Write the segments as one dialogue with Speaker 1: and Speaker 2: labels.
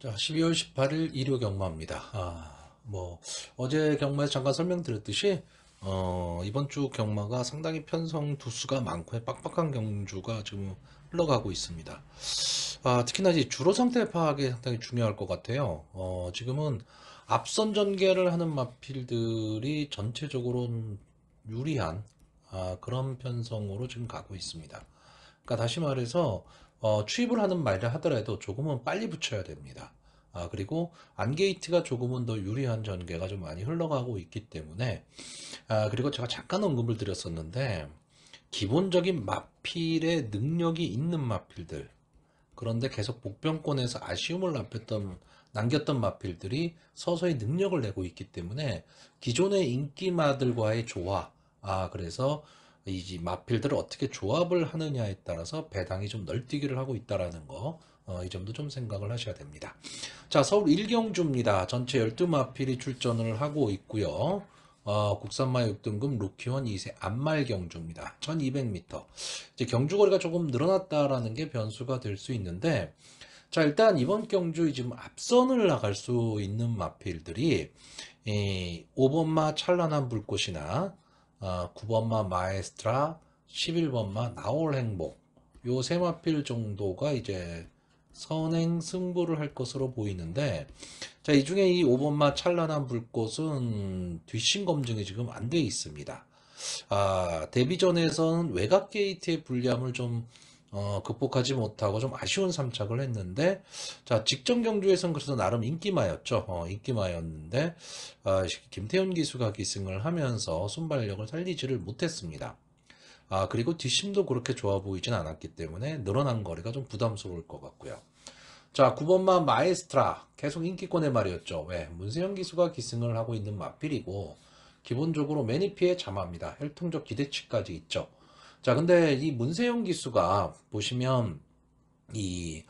Speaker 1: 자, 12월 18일 일요 경마입니다. 어제 경마에서 잠깐 설명드렸듯이, 이번 주 경마가 상당히 편성 두수가 많고 빡빡한 경주가 지금 흘러가고 있습니다. 특히나 이 주로 상태 파악이 상당히 중요할 것 같아요. 지금은 앞선 전개를 하는 마필들이 전체적으로 유리한, 그런 편성으로 지금 가고 있습니다. 그러니까 다시 말해서 추입을 하는 말을 하더라도 조금은 빨리 붙여야 됩니다. 그리고 안게이트가 조금은 더 유리한 전개가 좀 많이 흘러가고 있기 때문에, 그리고 제가 잠깐 언급을 드렸었는데 기본적인 마필의 능력이 있는 마필들, 그런데 계속 복병권에서 아쉬움을 남겼던 마필들이 서서히 능력을 내고 있기 때문에 기존의 인기마들과의 조화, 그래서 이 마필들을 어떻게 조합을 하느냐에 따라서 배당이 좀 널뛰기를 하고 있다라는 거, 이 점도 좀 생각을 하셔야 됩니다. 자, 서울 1경주입니다. 전체 12마필이 출전을 하고 있고요. 국산마 6등급 루키원 2세 안말 경주입니다. 1200m. 이제 경주거리가 조금 늘어났다라는 게 변수가 될 수 있는데, 자, 일단 이번 경주 지금 앞선을 나갈 수 있는 마필들이 5번마 찬란한 불꽃이나 9번마 마에스트라, 11번마 나올 행복, 요 세 마필 정도가 이제 선행 승부를 할 것으로 보이는데, 자, 이 중에 이 5번마 찬란한 불꽃은 뒷심 검증이 지금 안 돼 있습니다. 데뷔전에서는 외곽 게이트의 불리함을 좀 극복하지 못하고 좀 아쉬운 3착을 했는데, 자, 직전 경주에서는 그래서 나름 인기마였죠. 인기마였는데, 김태훈 기수가 기승을 하면서 순발력을 살리지를 못했습니다. 그리고 뒷심도 그렇게 좋아 보이진 않았기 때문에 늘어난 거리가 좀 부담스러울 것 같고요. 자, 9번마 마에스트라 계속 인기권의 말이었죠. 왜? 문세영 기수가 기승을 하고 있는 마필이고 기본적으로 매니피에 잠합니다. 혈통적 기대치까지 있죠. 자, 근데 이 문세영 기수가 보시면 이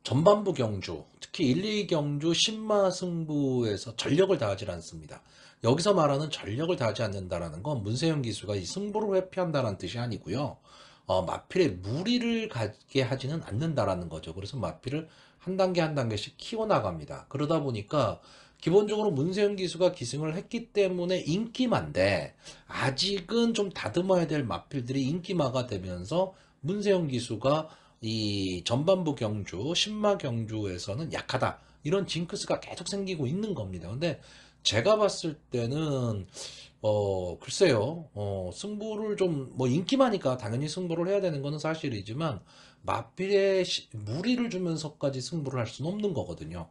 Speaker 1: 전반부 경주, 특히 1, 2 경주 신마 승부에서 전력을 다하지 않습니다. 여기서 말하는 전력을 다하지 않는다라는 건 문세영 기수가 이 승부를 회피한다는 뜻이 아니고요. 마필에 무리를 가게 하지는 않는다라는 거죠. 그래서 마필을 한 단계 한 단계씩 키워나갑니다. 그러다 보니까 기본적으로 문세영 기수가 기승을 했기 때문에 인기마인데, 아직은 좀 다듬어야 될 마필들이 인기마가 되면서 문세영 기수가 이 전반부 경주, 신마 경주에서는 약하다, 이런 징크스가 계속 생기고 있는 겁니다. 근데 제가 봤을 때는 글쎄요, 승부를 좀, 뭐, 인기마니까 당연히 승부를 해야 되는 거는 사실이지만, 마필에 무리를 주면서까지 승부를 할 수는 없는 거거든요.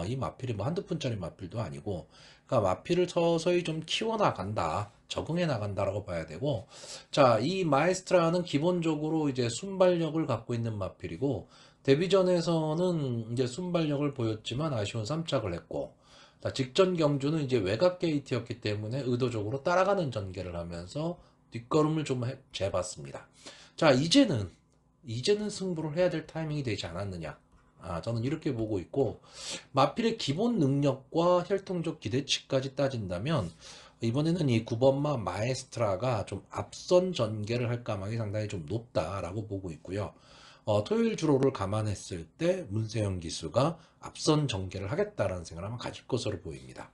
Speaker 1: 이 마필이 뭐 한두 푼짜리 마필도 아니고, 그러니까 마필을 서서히 좀 키워나간다, 적응해 나간다라고 봐야 되고, 자, 이 마에스트라는 기본적으로 이제 순발력을 갖고 있는 마필이고, 데뷔전에서는 이제 순발력을 보였지만 아쉬운 3착을 했고, 직전 경주는 이제 외곽 게이트였기 때문에 의도적으로 따라가는 전개를 하면서 뒷걸음을 좀 재봤습니다. 자, 이제는 승부를 해야 될 타이밍이 되지 않았느냐. 저는 이렇게 보고 있고, 마필의 기본 능력과 혈통적 기대치까지 따진다면 이번에는 이 9번마 마에스트라가 좀 앞선 전개를 할 가망이 상당히 좀 높다라고 보고 있고요. 토요일 주로를 감안했을 때 문세영 기수가 앞선 전개를 하겠다라는 생각을 아마 가질 것으로 보입니다.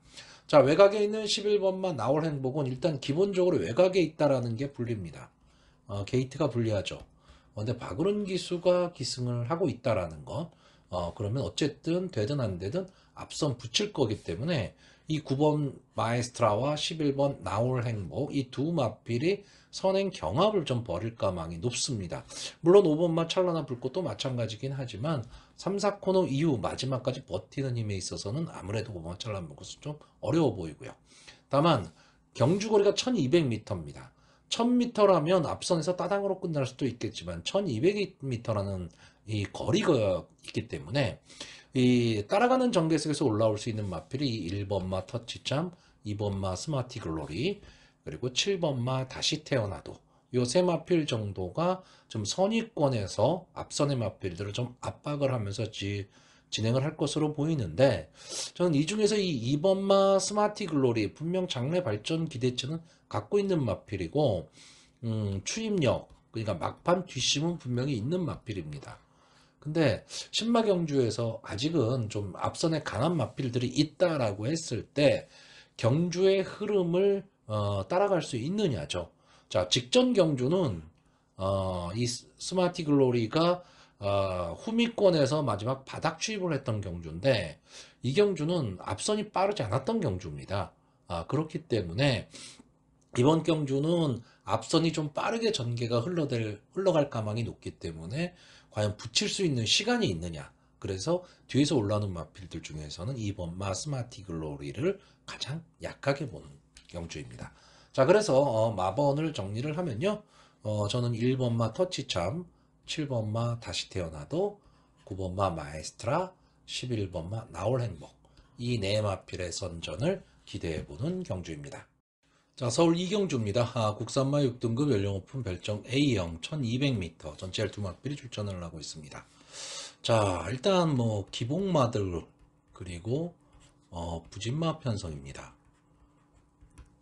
Speaker 1: 자, 외곽에 있는 11번마 나올 행복은 일단 기본적으로 외곽에 있다라는 게 불립니다. 게이트가 불리하죠. 근데 박으른 기수가 기승을 하고 있다라는 것, 그러면 어쨌든 되든 안 되든 앞선 붙일 거기 때문에 이 9번 마에스트라와 11번 나올 행복, 이 두 마필이 선행 경합을 좀 벌일 가망이 높습니다. 물론 5번마 찬란한 불꽃도 마찬가지긴 하지만 3, 4코너 이후 마지막까지 버티는 힘에 있어서는 아무래도 5번마 찬란한 불꽃은 좀 어려워 보이고요. 다만 경주거리가 1200m입니다. 1000m라면 앞선에서 따당으로 끝날 수도 있겠지만 1200m라는 이 거리가 있기 때문에 이 따라가는 전개석에서 올라올 수 있는 마필이 1번마 터치참, 2번마 스마티 글로리, 그리고 7번마 다시 태어나도, 요 세 마필 정도가 좀 선위권에서 앞선의 마필들을 좀 압박을 하면서 진행을 할 것으로 보이는데, 저는 이 중에서 이 2번마 스마티 글로리 분명 장래 발전 기대치는 갖고 있는 마필이고, 추임력, 그러니까 막판 뒷심은 분명히 있는 마필입니다. 근데 신마 경주에서 아직은 좀 앞선에 강한 마필들이 있다라고 했을 때 경주의 흐름을 따라갈 수 있느냐죠. 자, 직전 경주는 이 스마티 글로리가 후미권에서 마지막 바닥 추입을 했던 경주인데 이 경주는 앞선이 빠르지 않았던 경주입니다. 그렇기 때문에 이번 경주는 앞선이 좀 빠르게 전개가 흘러갈 가망이 높기 때문에 과연 붙일 수 있는 시간이 있느냐. 그래서 뒤에서 올라오는 마필들 중에서는 2번 마 스마티 글로리를 가장 약하게 보는 경주입니다. 자, 그래서 마번을 정리를 하면요. 저는 1번 마 터치참, 7번 마 다시 태어나도, 9번 마 마에스트라, 11번 마 나올 행복. 이 네 마필의 선전을 기대해보는 경주입니다. 자, 서울 이경주입니다. 국산마 6등급 연령 오픈 별정 A형 1200m 전체 12마필이 출전을 하고 있습니다. 자, 일단 뭐 기복마들 그리고 부진마 편성입니다.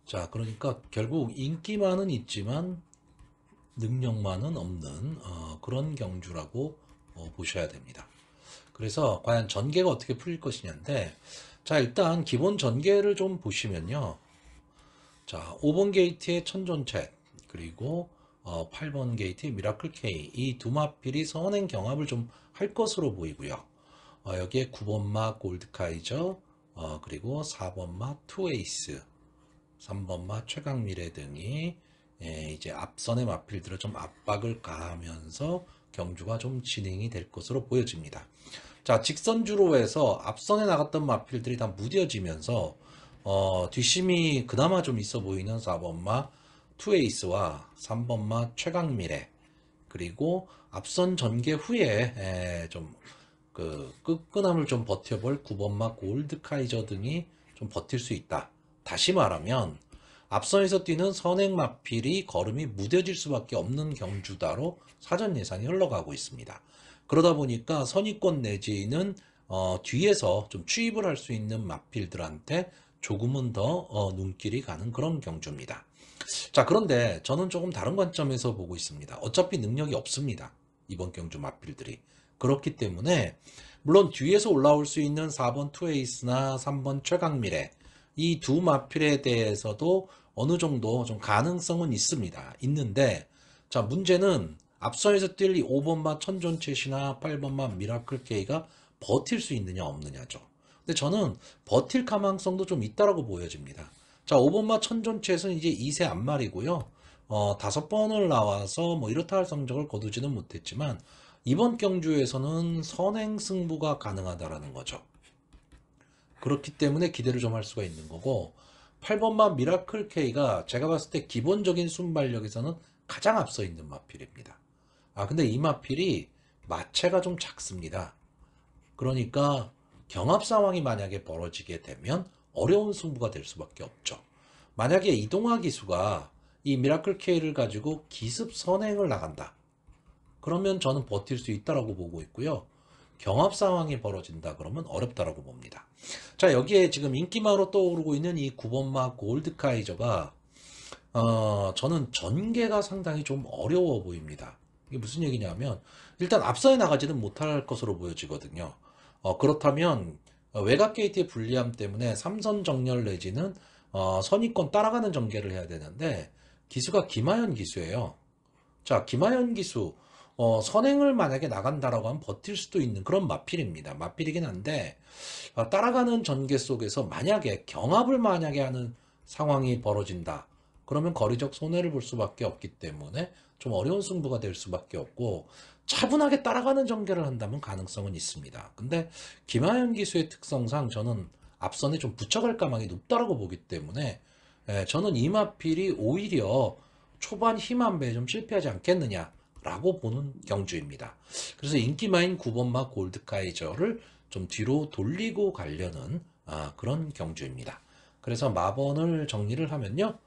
Speaker 1: 자, 그러니까 결국 인기만은 있지만 능력만은 없는 그런 경주라고 보셔야 됩니다. 그래서 과연 전개가 어떻게 풀릴 것이냐인데, 자, 일단 기본 전개를 좀 보시면요. 자, 5번 게이트의 천존챗 그리고 8번 게이트의 미라클 K 이 두 마필이 선행 경합을 좀 할 것으로 보이고요. 여기에 9번 마 골드카이저 그리고 4번 마 투에이스 3번 마 최강미래 등이 이제 앞선의 마필들을 좀 압박을 가하면서 경주가 좀 진행이 될 것으로 보여집니다. 자, 직선주로 해서 앞선에 나갔던 마필들이 다 무뎌지면서 뒷심이 그나마 좀 있어 보이는 4번마 투에이스와 3번마 최강미래 그리고 앞선 전개 후에 좀 그 끈끈함을 좀 버텨볼 9번마 골드카이저 등이 좀 버틸 수 있다. 다시 말하면 앞선에서 뛰는 선행 마필이 걸음이 무뎌질 수밖에 없는 경주다로 사전 예상이 흘러가고 있습니다. 그러다 보니까 선의권 내지는 뒤에서 좀 추입을 할 수 있는 마필들한테 조금은 더 눈길이 가는 그런 경주입니다. 자, 그런데 저는 조금 다른 관점에서 보고 있습니다. 어차피 능력이 없습니다. 이번 경주 마필들이. 그렇기 때문에 물론 뒤에서 올라올 수 있는 4번 투에이스나 3번 최강미래 이 두 마필에 대해서도 어느 정도 좀 가능성은 있습니다. 있는데 자, 문제는 앞선에서 뛸 이 5번마 천존챗이나 8번마 미라클 K가 버틸 수 있느냐 없느냐죠. 근데 저는 버틸 가망성도 좀 있다라고 보여집니다. 자, 5번마 천존챗은 이제 2세 앞말이고요. 5번을 나와서 뭐 이렇다 할 성적을 거두지는 못했지만 이번 경주에서는 선행 승부가 가능하다라는 거죠. 그렇기 때문에 기대를 좀 할 수가 있는 거고 8번마 미라클 K가 제가 봤을 때 기본적인 순발력에서는 가장 앞서 있는 마필입니다. 근데 이 마필이 마체가 좀 작습니다. 그러니까 경합 상황이 만약에 벌어지게 되면 어려운 승부가 될 수밖에 없죠. 만약에 이동화 기수가 이 미라클 K를 가지고 기습 선행을 나간다. 그러면 저는 버틸 수 있다라고 보고 있고요. 경합 상황이 벌어진다 그러면 어렵다라고 봅니다. 자, 여기에 지금 인기마로 떠오르고 있는 이 9번마 골드카이저가 저는 전개가 상당히 좀 어려워 보입니다. 이게 무슨 얘기냐면 일단 앞서에 나가지는 못할 것으로 보여지거든요. 그렇다면 외곽 게이트의 불리함 때문에 3선 정렬 내지는 선의권 따라가는 전개를 해야 되는데 기수가 김하연 기수예요. 자, 김하연 기수 선행을 만약에 나간다라고 하면 버틸 수도 있는 그런 마필입니다. 마필이긴 한데 따라가는 전개 속에서 만약에 경합을 만약에 하는 상황이 벌어진다. 그러면 거리적 손해를 볼 수밖에 없기 때문에 좀 어려운 승부가 될 수밖에 없고 차분하게 따라가는 전개를 한다면 가능성은 있습니다. 근데 김하연 기수의 특성상 저는 앞선에 좀 붙여갈 가망이 높다라고 보기 때문에 저는 이 마필이 오히려 초반 힘 한 배에 좀 실패하지 않겠느냐라고 보는 경주입니다. 그래서 인기마인 9번마 골드카이저를 좀 뒤로 돌리고 가려는 그런 경주입니다. 그래서 마번을 정리를 하면요.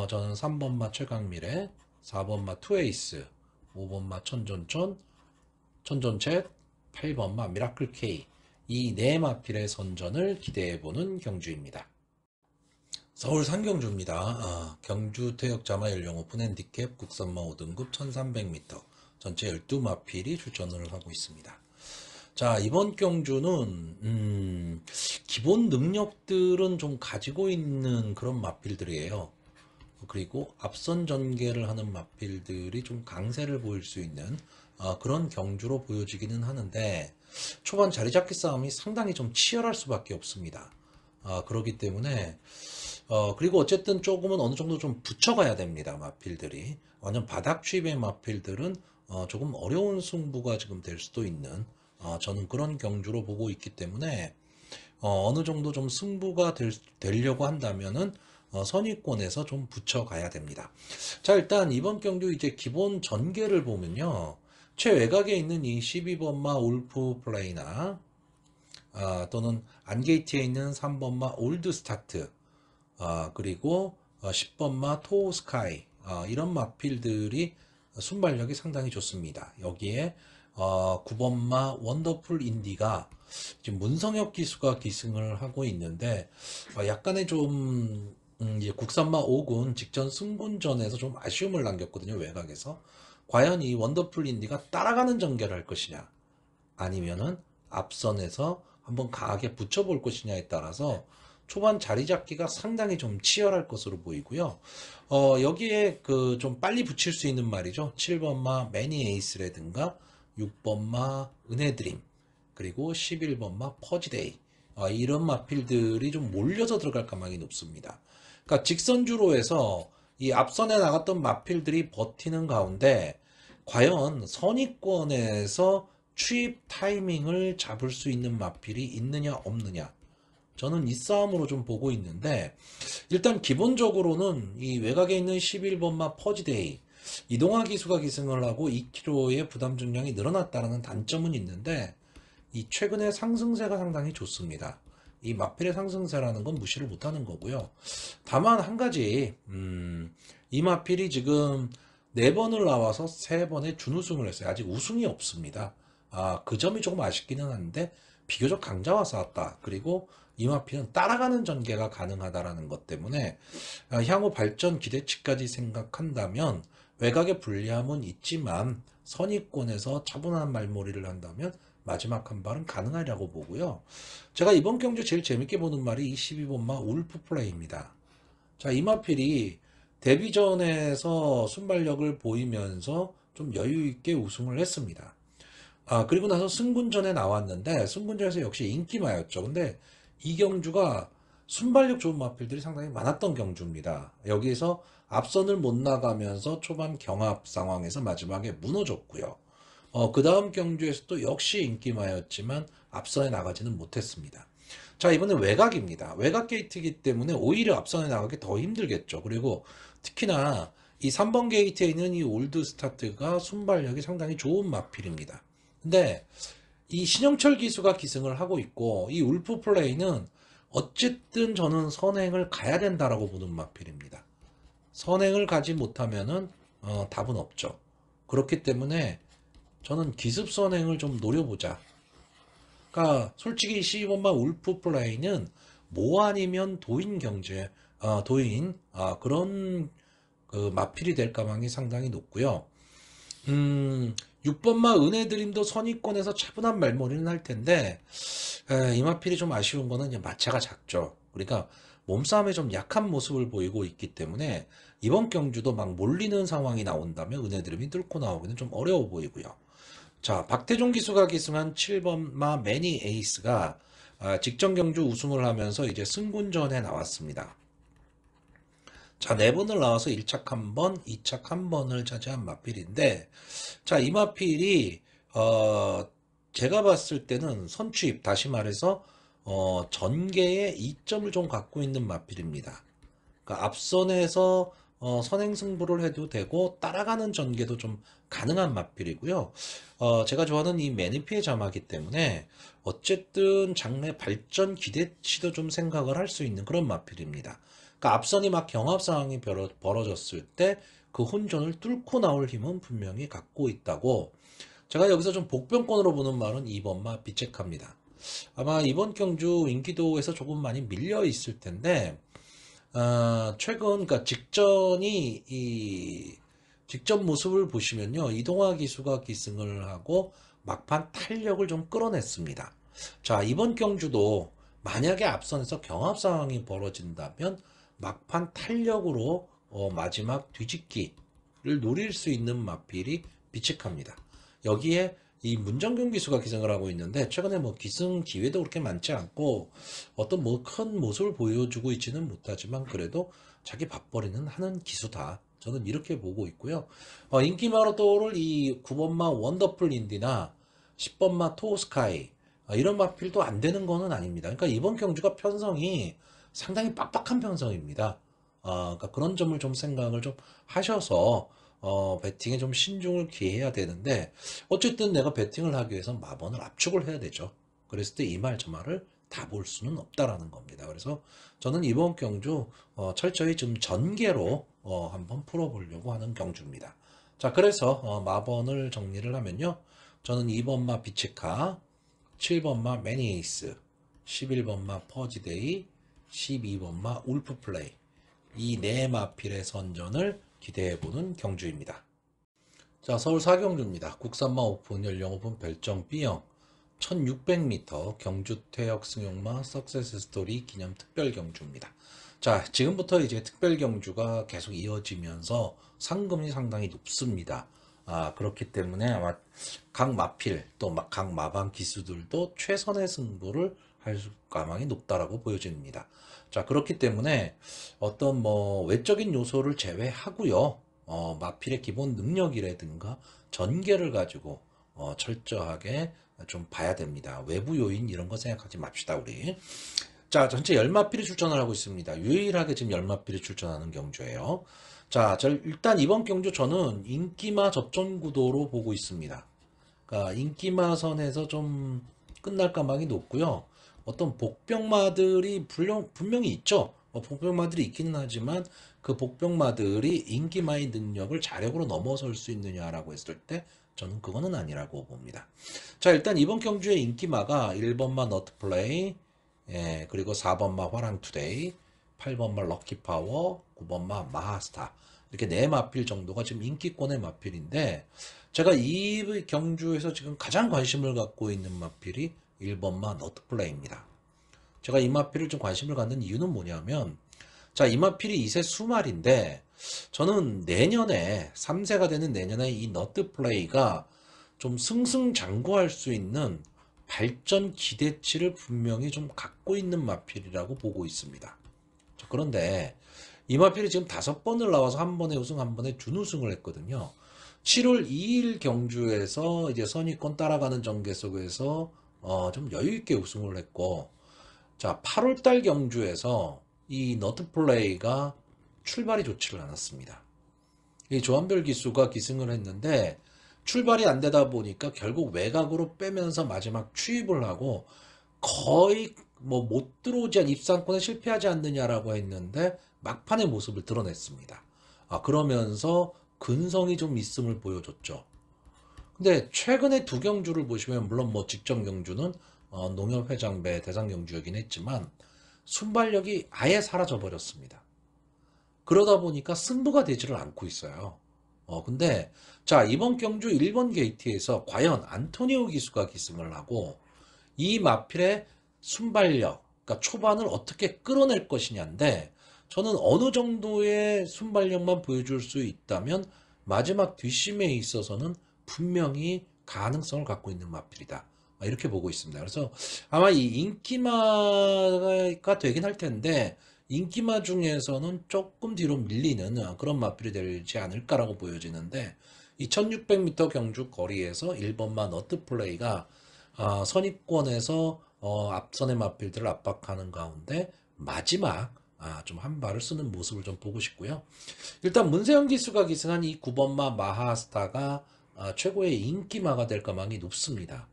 Speaker 1: 저는 3번마 최강미래, 4번마 투에이스, 5번마 천존챗, 8번마 미라클 K 이 네 마필의 선전을 기대해보는 경주입니다. 서울 상경주입니다. 경주 태역자마 연령 오픈 핸디캡 국산마 5등급 1300m 전체 12마필이 출전을 하고 있습니다. 자, 이번 경주는 기본 능력들은 좀 가지고 있는 그런 마필들이에요. 그리고 앞선 전개를 하는 마필들이 좀 강세를 보일 수 있는 그런 경주로 보여지기는 하는데, 초반 자리 잡기 싸움이 상당히 좀 치열할 수밖에 없습니다. 그렇기 때문에 그리고 어쨌든 조금은 어느 정도 좀 붙여가야 됩니다. 마필들이 완전 바닥 취입의 마필들은 조금 어려운 승부가 지금 될 수도 있는, 저는 그런 경주로 보고 있기 때문에 어느 정도 좀 승부가 되려고 한다면은 선위권에서 좀 붙여가야 됩니다. 자, 일단 이번 경주 이제 기본 전개를 보면요, 최외곽에 있는 이 12번마 울프 플레이나 또는 안게이트에 있는 3번마 올드 스타트, 그리고 10번마 토우 스카이, 이런 마필들이 순발력이 상당히 좋습니다. 여기에 9번마 원더풀 인디가 지금 문성혁 기수가 기승을 하고 있는데, 약간의 좀 이제 국산마 5군 직전 승분전에서 좀 아쉬움을 남겼거든요. 외곽에서. 과연 이 원더풀 인디가 따라가는 전개를 할 것이냐, 아니면은 앞선에서 한번 강하게 붙여볼 것이냐에 따라서 초반 자리 잡기가 상당히 좀 치열할 것으로 보이고요. 여기에 그 좀 빨리 붙일 수 있는 말이죠. 7번마 매니 에이스라든가 6번마 은혜드림, 그리고 11번마 퍼지데이, 이런 마필들이 좀 몰려서 들어갈 가망이 높습니다. 그러니까 직선주로 해서 이 앞선에 나갔던 마필들이 버티는 가운데 과연 선의권에서 추입 타이밍을 잡을 수 있는 마필이 있느냐 없느냐, 저는 이 싸움으로 좀 보고 있는데, 일단 기본적으로는 이 외곽에 있는 11번마 퍼지데이, 이동화 기수가 기승을 하고 2km의 부담 중량이 늘어났다는 단점은 있는데, 이 최근의 상승세가 상당히 좋습니다. 이 마필의 상승세라는 건 무시를 못하는 거고요. 다만 한 가지, 이 마필이 지금 4번을 나와서 3번의 준우승을 했어요. 아직 우승이 없습니다. 그 점이 조금 아쉽기는 한데 비교적 강자와 싸웠다. 그리고 이 마필은 따라가는 전개가 가능하다라는 것 때문에 향후 발전 기대치까지 생각한다면 외곽의 불리함은 있지만 선의권에서 차분한 말몰이를 한다면 마지막 한 발은 가능하리라고 보고요. 제가 이번 경주 제일 재밌게 보는 말이 이 12번마 울프 플레이입니다. 자, 이 마필이 데뷔전에서 순발력을 보이면서 좀 여유 있게 우승을 했습니다. 그리고 나서 승군전에 나왔는데 승군전에서 역시 인기마였죠. 근데 이 경주가 순발력 좋은 마필들이 상당히 많았던 경주입니다. 여기에서 앞선을 못 나가면서 초반 경합 상황에서 마지막에 무너졌고요. 그 다음 경주에서도 역시 인기마였지만 앞선에 나가지는 못했습니다. 자, 이번엔 외곽입니다. 외곽 게이트이기 때문에 오히려 앞선에 나가기 더 힘들겠죠. 그리고 특히나 이 3번 게이트에 있는 이 올드 스타트가 순발력이 상당히 좋은 마필입니다. 근데 이 신영철 기수가 기승을 하고 있고, 이 울프 플레이는 어쨌든 저는 선행을 가야 된다라고 보는 마필입니다. 선행을 가지 못하면은 답은 없죠. 그렇기 때문에 저는 기습 선행을 좀 노려보자. 그러니까 솔직히 12번마 울프 플레이는 뭐 아니면 도인 경제, 도인, 그런 그 마필이 될 가망이 상당히 높고요. 6번마 은혜드림도 선의권에서 차분한 말머리는 할 텐데, 이 마필이 좀 아쉬운 거는 이제 마차가 작죠. 그러니까 몸싸움에 좀 약한 모습을 보이고 있기 때문에 이번 경주도 막 몰리는 상황이 나온다면 은혜드림이 뚫고 나오기는 좀 어려워 보이고요. 자, 박태종 기수가 기승한 7번마 매니 에이스가 직전 경주 우승을 하면서 이제 승군전에 나왔습니다. 자, 4번을 나와서 1착 1번, 2착 1번을 차지한 마필인데, 자, 이 마필이 제가 봤을 때는 선취입, 다시 말해서 전개의 이점을 좀 갖고 있는 마필입니다. 그러니까 앞선에서 선행승부를 해도 되고 따라가는 전개도 좀 가능한 마필이고요. 제가 좋아하는 이 매니피의 자마기 때문에 어쨌든 장래 발전 기대치도 좀 생각을 할 수 있는 그런 마필입니다. 그러니까 앞선이 막 경합 상황이 벌어졌을 때 그 혼전을 뚫고 나올 힘은 분명히 갖고 있다고, 제가 여기서 좀 복병권으로 보는 말은 2번마 비책합니다. 아마 이번 경주 인기도에서 조금 많이 밀려 있을 텐데, 최근, 그러니까 직전 모습을 보시면요, 이동화 기수가 기승을 하고 막판 탄력을 좀 끌어냈습니다. 자, 이번 경주도 만약에 앞선에서 경합 상황이 벌어진다면 막판 탄력으로 마지막 뒤집기를 노릴 수 있는 마필이 비측합니다. 여기에 이 문정균 기수가 기승을 하고 있는데 최근에 뭐 기승 기회도 그렇게 많지 않고 어떤 뭐 큰 모습을 보여주고 있지는 못하지만 그래도 자기 밥벌이는 하는 기수다. 저는 이렇게 보고 있고요. 인기마로 떠오를 이 9번마 원더풀 인디나 10번마 토스카이 이런 마필도 안 되는 거는 아닙니다. 그러니까 이번 경주가 편성이 상당히 빡빡한 편성입니다. 그러니까 그런 점을 좀 생각을 좀 하셔서 배팅에 좀 신중을 기해야 되는데 어쨌든 내가 배팅을 하기 위해서 마번을 압축을 해야 되죠. 그랬을 때 이 말 저 말을 다 볼 수는 없다라는 겁니다. 그래서 저는 이번 경주 철저히 좀 전개로 한번 풀어보려고 하는 경주입니다. 자, 그래서 마번을 정리를 하면요. 저는 2번마 비치카, 7번마 매니에이스, 11번마 퍼지데이, 12번마 울프플레이 이 네 마필의 선전을 기대해보는 경주입니다. 자, 서울 4경주입니다. 국산마 오픈 연령 오픈 별정 B형 1600m 경주 퇴역 승용마 석세스 스토리 기념 특별 경주입니다. 자, 지금부터 이제 특별 경주가 계속 이어지면서 상금이 상당히 높습니다. 그렇기 때문에 아마 각 마필 또 각 마방 기수들도 최선의 승부를 할 가망이 높다라고 보여집니다. 자, 그렇기 때문에 어떤 뭐 외적인 요소를 제외하고요. 마필의 기본 능력이라든가 전개를 가지고 철저하게 좀 봐야 됩니다. 외부 요인 이런 거 생각하지 맙시다, 우리. 자, 전체 10마필이 출전을 하고 있습니다. 유일하게 지금 10마필이 출전하는 경주예요. 자, 일단 이번 경주 저는 인기마 접전 구도로 보고 있습니다. 그러니까 인기마 선에서 좀 끝날 가망이 높고요. 어떤 복병마들이 분명히 있죠. 복병마들이 있기는 하지만 그 복병마들이 인기마의 능력을 자력으로 넘어설 수 있느냐라고 했을 때 저는 그거는 아니라고 봅니다. 자, 일단 이번 경주의 인기마가 1번마 너트플레이, 그리고 4번마 화랑투데이, 8번마 럭키파워, 9번마 마하스타 이렇게 네 마필 정도가 지금 인기권의 마필인데 제가 이 경주에서 지금 가장 관심을 갖고 있는 마필이 1번마 너트플레이입니다. 제가 이 마필을 좀 관심을 갖는 이유는 뭐냐면 자, 이 마필이 2세 수말인데 저는 내년에 3세가 되는 내년에 이 너트플레이가 좀 승승장구할 수 있는 발전 기대치를 분명히 좀 갖고 있는 마필이라고 보고 있습니다. 그런데 이 마필이 지금 5번을 나와서 한 번에 우승, 한 번에 준우승을 했거든요. 7월 2일 경주에서 이제 선의권 따라가는 전개 속에서 좀 여유있게 우승을 했고, 자, 8월달 경주에서 이 너트플레이가 출발이 좋지를 않았습니다. 이 조한별 기수가 기승을 했는데 출발이 안 되다 보니까 결국 외곽으로 빼면서 마지막 추입을 하고 거의 뭐 못 들어오지 않 입상권에 실패하지 않느냐라고 했는데 막판의 모습을 드러냈습니다. 그러면서 근성이 좀 있음을 보여줬죠. 근데 최근에 두 경주를 보시면 물론 뭐 직전 경주는 농협회장배 대상 경주였긴 했지만 순발력이 아예 사라져 버렸습니다. 그러다 보니까 승부가 되지를 않고 있어요. 근데 자, 이번 경주 1번 게이트에서 과연 안토니오 기수가 기승을 하고 이 마필의 순발력, 그러니까 초반을 어떻게 끌어낼 것이냐인데 저는 어느 정도의 순발력만 보여줄 수 있다면 마지막 뒷심에 있어서는 분명히 가능성을 갖고 있는 마필이다. 이렇게 보고 있습니다. 그래서 아마 이 인기마가 되긴 할 텐데 인기마 중에서는 조금 뒤로 밀리는 그런 마필이 되지 않을까라고 보여지는데 이 1600m 경주 거리에서 1번마 너트플레이가 선입권에서 앞선의 마필들을 압박하는 가운데 마지막 좀 한 발을 쓰는 모습을 좀 보고 싶고요. 일단 문세영 기수가 기승한 이 9번마 마하스타가 최고의 인기마가 될 가망이 높습니다.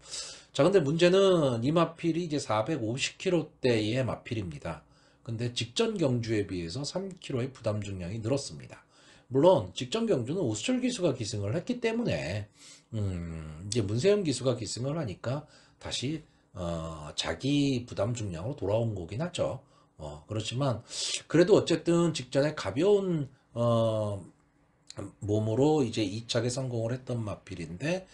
Speaker 1: 자, 근데 문제는 이 마필이 이제 450kg대의 마필입니다. 근데 직전 경주에 비해서 3kg의 부담 중량이 늘었습니다. 물론 직전 경주는 오수철 기수가 기승을 했기 때문에 이제 문세영 기수가 기승을 하니까 다시 자기 부담 중량으로 돌아온 거긴 하죠. 그렇지만 그래도 어쨌든 직전에 가벼운 몸으로 이제 2차게 성공을 했던 마필인데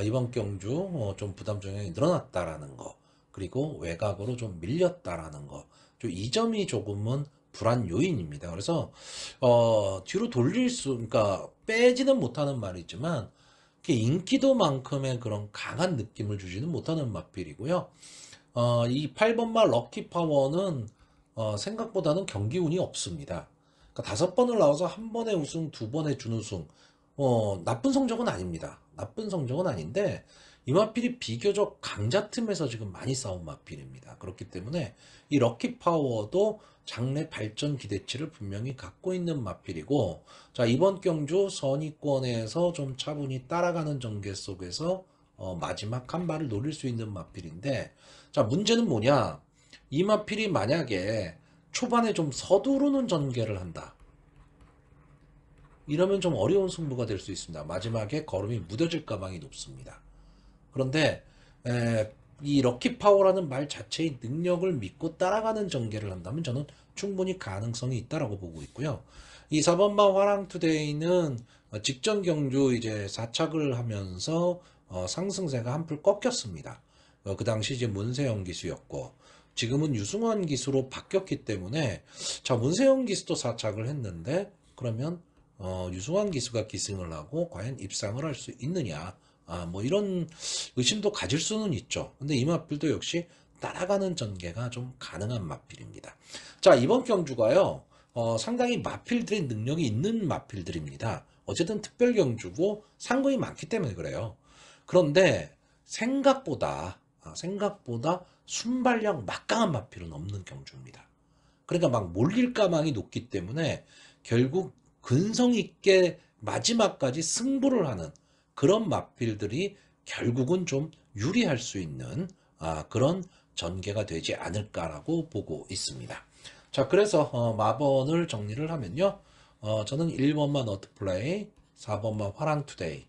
Speaker 1: 이번 경주 좀 부담 종양이 늘어났다라는 거, 그리고 외곽으로 좀 밀렸다라는 거, 이 점이 조금은 불안 요인입니다. 그래서 뒤로 돌릴 수, 그러니까 빼지는 못하는 말이지만 인기도만큼의 그런 강한 느낌을 주지는 못하는 마필이고요. 이 8번마 럭키 파워는 생각보다는 경기 운이 없습니다. 그러니까 5번을 나와서 한 번에 우승, 2번에 준우승, 나쁜 성적은 아닙니다. 나쁜 성적은 아닌데 이 마필이 비교적 강자 틈에서 지금 많이 싸운 마필입니다. 그렇기 때문에 이 럭키 파워도 장래 발전 기대치를 분명히 갖고 있는 마필이고, 자, 이번 경주 선의권에서 좀 차분히 따라가는 전개 속에서 마지막 한 발을 노릴 수 있는 마필인데, 자, 문제는 뭐냐? 이 마필이 만약에 초반에 좀 서두르는 전개를 한다, 이러면 좀 어려운 승부가 될 수 있습니다. 마지막에 걸음이 무뎌질 가망이 높습니다. 그런데 이 럭키 파워라는 말 자체의 능력을 믿고 따라가는 전개를 한다면 저는 충분히 가능성이 있다라고 보고 있고요. 이 4번마 화랑투데이는 직전 경주 이제 4착을 하면서 상승세가 한풀 꺾였습니다. 그 당시 이제 문세영 기수였고, 지금은 유승환 기수로 바뀌었기 때문에, 자, 문세영 기수도 4착을 했는데 그러면 유승환 기수가 기승을 하고 과연 입상을 할 수 있느냐, 뭐 이런 의심도 가질 수는 있죠. 근데 이 마필도 역시 따라가는 전개가 좀 가능한 마필입니다. 자, 이번 경주가요, 상당히 마필들의 능력이 있는 마필들입니다. 어쨌든 특별 경주고 상금이 많기 때문에 그래요. 그런데 생각보다 순발력 막강한 마필은 없는 경주입니다. 그러니까 막 몰릴 가망이 높기 때문에 결국 근성 있게 마지막까지 승부를 하는 그런 마필들이 결국은 좀 유리할 수 있는 그런 전개가 되지 않을까라고 보고 있습니다. 자, 그래서 마번을 정리를 하면요, 저는 1번마 너트플레이, 4번마 화랑투데이,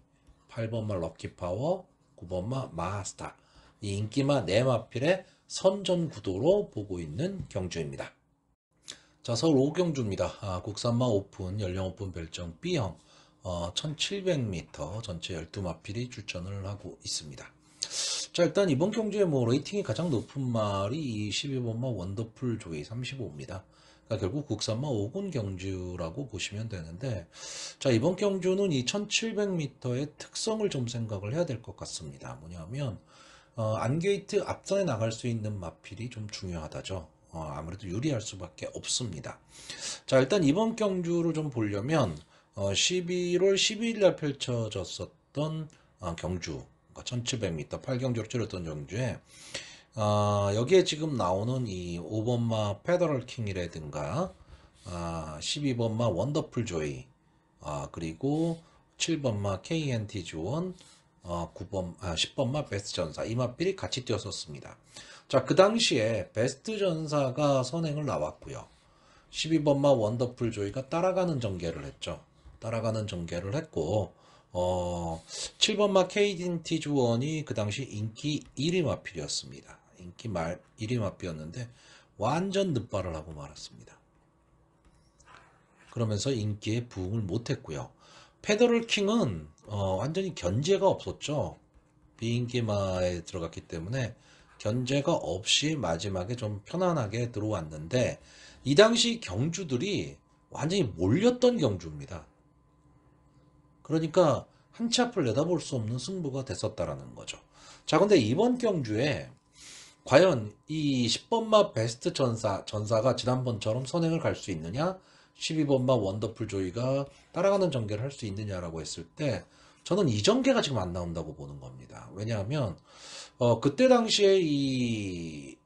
Speaker 1: 8번마 럭키파워, 9번마 마스타, 이 인기마 4마필의 선전구도로 보고 있는 경주입니다. 자, 서울 오경주입니다. 국산마 오픈, 연령 오픈 별정 B형 1700m 전체 12마필이 출전을 하고 있습니다. 자, 일단 이번 경주에 뭐 레이팅이 가장 높은 말이 이 12번마 원더풀 조이 35입니다. 그러니까 결국 국산마 5군 경주라고 보시면 되는데, 자, 이번 경주는 이 1700m의 특성을 좀 생각을 해야 될 것 같습니다. 뭐냐면 안게이트 앞선에 나갈 수 있는 마필이 좀 중요하다죠. 아무래도 유리할 수밖에 없습니다. 자, 일단 이번 경주를 좀 보려면 11월 12일 날 펼쳐졌었던 경주, 그러니까 1700m 8경주로 치렀던 경주에 여기에 지금 나오는 이 5번마 페더럴 킹이라든가 12번마 원더풀 조이, 그리고 7번마 KNT 주원, 10번마 베스트 전사, 이 마필이 같이 뛰었었습니다. 자, 그 당시에 베스트 전사가 선행을 나왔고요. 12번마 원더풀 조이가 따라가는 전개를 했죠. 따라가는 전개를 했고, 7번마 KNT 주원이 그 당시 인기 1위 마필이었습니다. 인기 1위 마필이었는데 완전 늑발을 하고 말았습니다. 그러면서 인기에 부응을 못했고요. 페더럴 킹은 완전히 견제가 없었죠. 비인기마에 들어갔기 때문에 견제가 없이 마지막에 좀 편안하게 들어왔는데, 이 당시 경주들이 완전히 몰렸던 경주입니다. 그러니까 한 치 앞을 내다볼 수 없는 승부가 됐었다라는 거죠. 자, 근데 이번 경주에 과연 이 10번마 베스트 전사가 지난번처럼 선행을 갈 수 있느냐, 12번마 원더풀 조이가 따라가는 전개를 할 수 있느냐라고 했을 때 저는 이 전개가 지금 안 나온다고 보는 겁니다. 왜냐하면 그때 당시에 이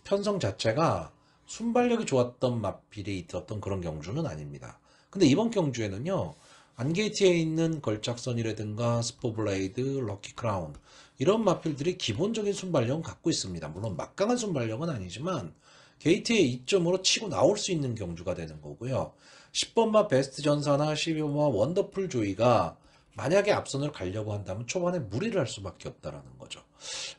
Speaker 1: 편성 자체가 순발력이 좋았던 마필이 있었던 그런 경주는 아닙니다. 근데 이번 경주에는요, 안게이트에 있는 걸작선이라든가 스포블레이드, 럭키 크라운, 이런 마필들이 기본적인 순발력은 갖고 있습니다. 물론 막강한 순발력은 아니지만 게이트의 이점으로 치고 나올 수 있는 경주가 되는 거고요. 10번마 베스트 전사나 12번마 원더풀 조이가 만약에 앞선을 가려고 한다면 초반에 무리를 할 수밖에 없다라는 거죠.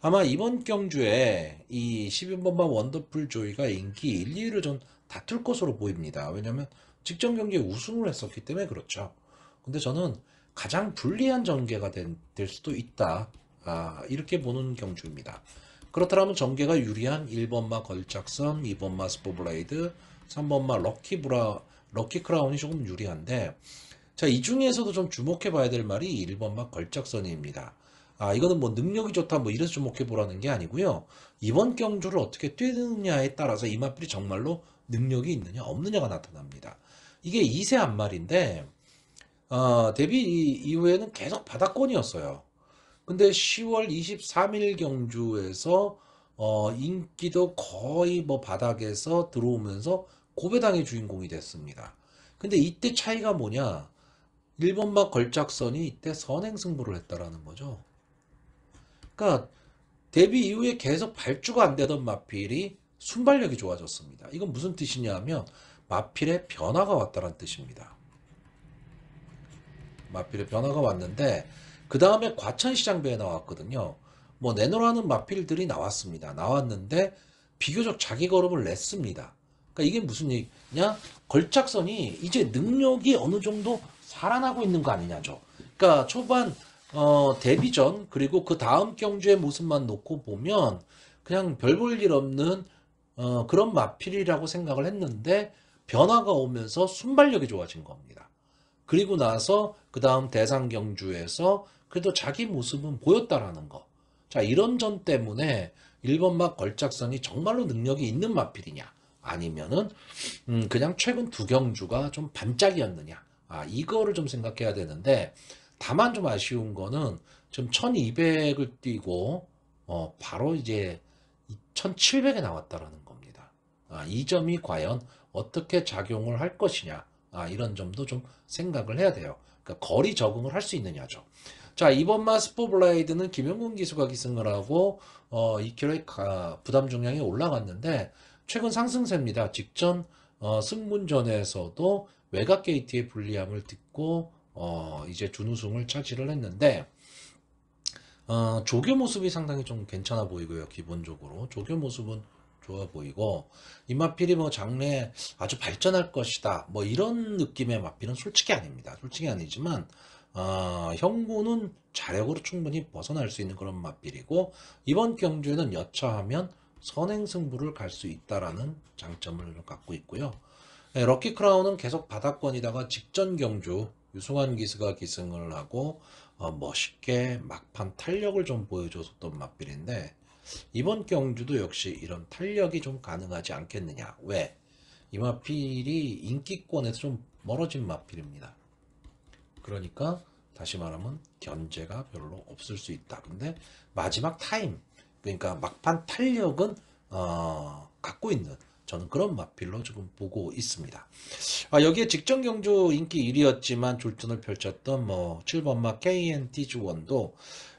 Speaker 1: 아마 이번 경주에 이 12번마 원더풀 조이가 인기 1, 2위를 좀 다툴 것으로 보입니다. 왜냐하면 직전 경기에 우승을 했었기 때문에 그렇죠. 근데 저는 가장 불리한 전개가 될 수도 있다. 이렇게 보는 경주입니다. 그렇다면 전개가 유리한 1번마 걸작선, 2번마 스포블레이드, 3번마 럭키 크라운이 조금 유리한데, 자, 이 중에서도 좀 주목해 봐야 될 말이 1번마 걸작선입니다. 이거는 뭐 능력이 좋다 뭐 이래서 주목해 보라는 게 아니고요. 이번 경주를 어떻게 뛰느냐에 따라서 이 마필이 정말로 능력이 있느냐 없느냐가 나타납니다. 이게 2세 한말인데 데뷔 이후에는 계속 바닥권이었어요. 근데 10월 23일 경주에서 인기도 거의 뭐 바닥에서 들어오면서 고배당의 주인공이 됐습니다. 근데 이때 차이가 뭐냐? 1번막 걸작선이 이때 선행승부를 했다라는 거죠. 그러니까 데뷔 이후에 계속 발주가 안 되던 마필이 순발력이 좋아졌습니다. 이건 무슨 뜻이냐 하면 마필의 변화가 왔다는 뜻입니다. 마필의 변화가 왔는데 그 다음에 과천시장배에 나왔거든요. 뭐 내놓으라는 마필들이 나왔습니다. 나왔는데 비교적 자기 걸음을 냈습니다. 그러니까 이게 무슨 얘기냐? 걸작선이 이제 능력이 어느 정도 살아나고 있는 거 아니냐죠. 그러니까 초반 데뷔 전 그리고 그 다음 경주의 모습만 놓고 보면 그냥 별 볼 일 없는 그런 마필이라고 생각을 했는데 변화가 오면서 순발력이 좋아진 겁니다. 그리고 나서 그 다음 대상 경주에서 그래도 자기 모습은 보였다라는 거. 자, 이런 점 때문에 1번막 걸작선이 정말로 능력이 있는 마필이냐 아니면은 그냥 최근 두 경주가 좀 반짝이었느냐. 이거를 좀 생각해야 되는데 다만 좀 아쉬운 거는 지금 1200을 뛰고 바로 이제 1700에 나왔다라는 겁니다. 이 점이 과연 어떻게 작용을 할 것이냐. 이런 점도 좀 생각을 해야 돼요. 그러니까 거리 적응을 할 수 있느냐죠. 자, 이번 마 스포블라이드는 김영gun 기수가 기승을 하고 2kg 부담 중량이 올라갔는데 최근 상승세입니다. 직전 승문전에서도 외곽 게이트의 불리함을 딛고 이제 준우승을 차지를 했는데 조교 모습이 상당히 좀 괜찮아 보이고요. 기본적으로 조교 모습은 좋아 보이고 이 마필이 뭐 장래에 아주 발전할 것이다 뭐 이런 느낌의 마필은 솔직히 아닙니다. 솔직히 아니지만 형구는 자력으로 충분히 벗어날 수 있는 그런 마필이고 이번 경주에는 여차하면 선행승부를 갈 수 있다라는 장점을 갖고 있고요. 럭키 크라운은 계속 바닥권이다가 직전 경주 유승환 기수가 기승을 하고 멋있게 막판 탄력을 좀 보여줬던 마필인데 이번 경주도 역시 이런 탄력이 좀 가능하지 않겠느냐. 왜? 이 마필이 인기권에서 좀 멀어진 마필입니다. 그러니까 다시 말하면 견제가 별로 없을 수 있다. 근데 마지막 타임, 그러니까 막판 탄력은 갖고 있는 저는 그런 마필로 지금 보고 있습니다. 여기에 직전 경주 인기 1위였지만 졸전을 펼쳤던 뭐 7번마 KNTG1도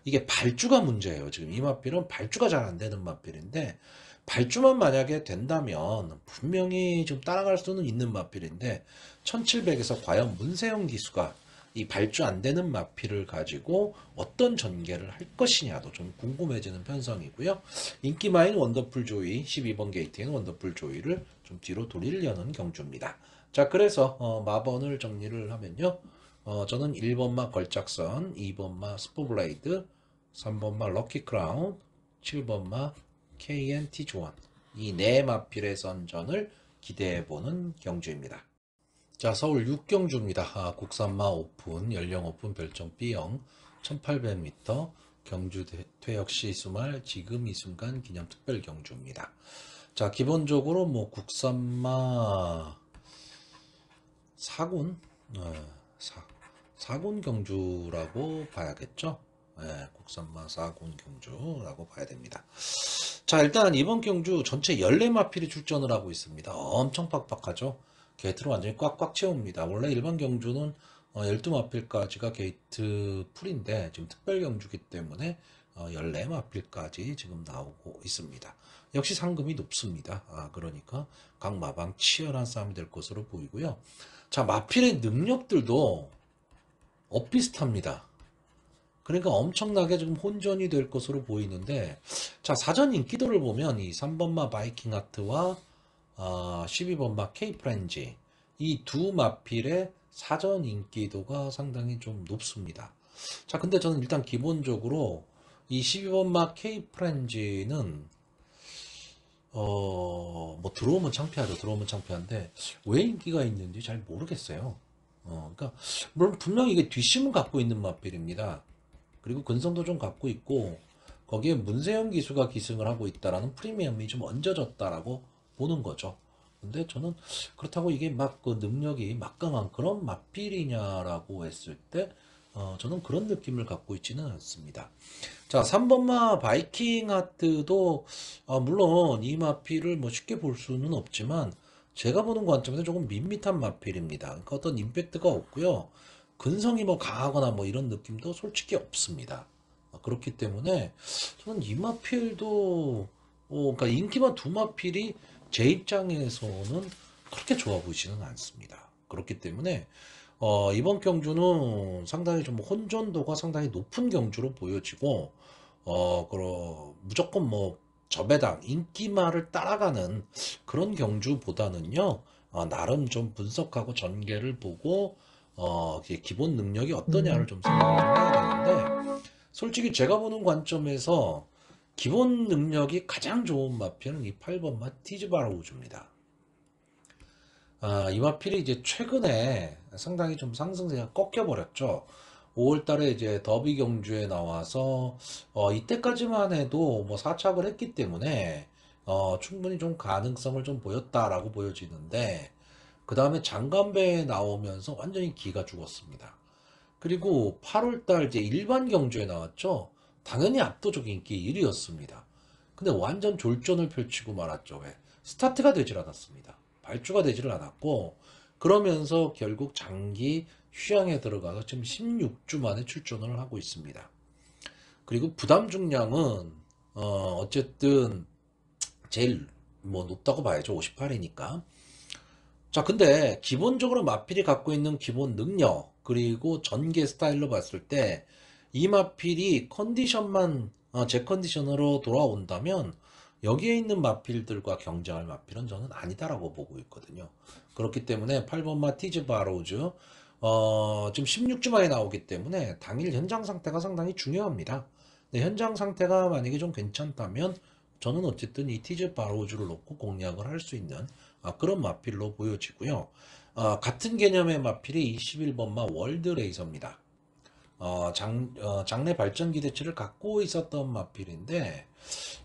Speaker 1: 이게 발주가 문제예요. 지금 이 마필은 발주가 잘 안 되는 마필인데 발주만 만약에 된다면 분명히 좀 따라갈 수는 있는 마필인데 1700에서 과연 문세영 기수가 이 발주 안 되는 마필을 가지고 어떤 전개를 할 것이냐도 좀 궁금해지는 편성이고요. 인기마인 원더풀 조이 12번 게이트인 원더풀 조이를 좀 뒤로 돌리려는 경주입니다. 자, 그래서 마번을 정리를 하면요. 저는 1번마 걸작선, 2번마 스포블레이드, 3번마 럭키 크라운, 7번마 KNT 조원 이 네 마필의 선전을 기대해보는 경주입니다. 자, 서울 6경주입니다. 국산마 오픈, 연령 오픈 별점 B형 1800m 경주 퇴역 시수말 지금 이 순간 기념 특별 경주입니다. 자, 기본적으로 뭐 국산마 사군 사군 경주라고 봐야겠죠. 국산마 사군 경주라고 봐야 됩니다. 자, 일단 이번 경주 전체 14마필이 출전을 하고 있습니다. 엄청 빡빡하죠. 게이트를 완전히 꽉꽉 채웁니다. 원래 일반 경주는 12마필까지가 게이트 풀인데 지금 특별 경주기 때문에 14마필까지 지금 나오고 있습니다. 역시 상금이 높습니다. 그러니까 각 마방 치열한 싸움이 될 것으로 보이고요. 자, 마필의 능력들도 엇비슷합니다. 그러니까 엄청나게 지금 혼전이 될 것으로 보이는데, 자, 사전 인기도를 보면 이 3번마 바이킹 하트와 12번마 케이프렌지 이 두 마필의 사전 인기도가 상당히 좀 높습니다. 자, 근데 저는 일단 기본적으로 이 12번마 K 프렌즈는 뭐 들어오면 창피하죠. 들어오면 창피한데 왜 인기가 있는지 잘 모르겠어요. 그러니까 물론 분명히 이게 뒷심은 갖고 있는 마필입니다. 그리고 근성도 좀 갖고 있고 거기에 문세영 기수가 기승을 하고 있다라는 프리미엄이 좀 얹어졌다라고 보는 거죠. 근데 저는 그렇다고 이게 막 그 능력이 막강한 그런 마필이냐라고 했을 때 저는 그런 느낌을 갖고 있지는 않습니다. 자, 3번마 바이킹 하트도 물론 이 마필을 뭐 쉽게 볼 수는 없지만 제가 보는 관점에서 조금 밋밋한 마필입니다. 그러니까 어떤 임팩트가 없고요. 근성이 뭐 강하거나 뭐 이런 느낌도 솔직히 없습니다. 그렇기 때문에 저는 이 마필도 그러니까 인기만 두 마필이 제 입장에서는 그렇게 좋아 보이지는 않습니다. 그렇기 때문에 이번 경주는 상당히 좀 혼전도가 상당히 높은 경주로 보여지고 무조건 뭐 저배당 인기말을 따라가는 그런 경주보다는요 나름 좀 분석하고 전개를 보고 이게 기본 능력이 어떠냐를 좀 생각을 좀 해야 되는데 솔직히 제가 보는 관점에서 기본 능력이 가장 좋은 마필은 이 8번 마 티즈바라우즈입니다. 이 마필이 이제 최근에 상당히 좀 상승세가 꺾여버렸죠. 5월 달에 이제 더비 경주에 나와서, 이때까지만 해도 뭐 사착을 했기 때문에, 충분히 좀 가능성을 좀 보였다라고 보여지는데, 그 다음에 장간배에 나오면서 완전히 기가 죽었습니다. 그리고 8월 달 이제 일반 경주에 나왔죠. 당연히 압도적인 인기 1위였습니다. 근데 완전 졸전을 펼치고 말았죠. 왜? 스타트가 되질 않았습니다. 발주가 되지를 않았고 그러면서 결국 장기 휴양에 들어가서 지금 16주 만에 출전을 하고 있습니다. 그리고 부담 중량은 어쨌든 제일 뭐 높다고 봐야죠. 58이니까. 자, 근데 기본적으로 마필이 갖고 있는 기본 능력 그리고 전개 스타일로 봤을 때 이 마필이 컨디션만 제 컨디션으로 돌아온다면 여기에 있는 마필들과 경쟁할 마필은 저는 아니다라고 보고 있거든요. 그렇기 때문에 8번 마 티즈 바로우즈 지금 16주 만에 나오기 때문에 당일 현장 상태가 상당히 중요합니다. 근데 현장 상태가 만약에 좀 괜찮다면 저는 어쨌든 이 티즈 바로우즈를 놓고 공략을 할 수 있는 그런 마필로 보여지고요. 같은 개념의 마필이 21번마 월드 레이서입니다. 장내 발전 기대치를 갖고 있었던 마필인데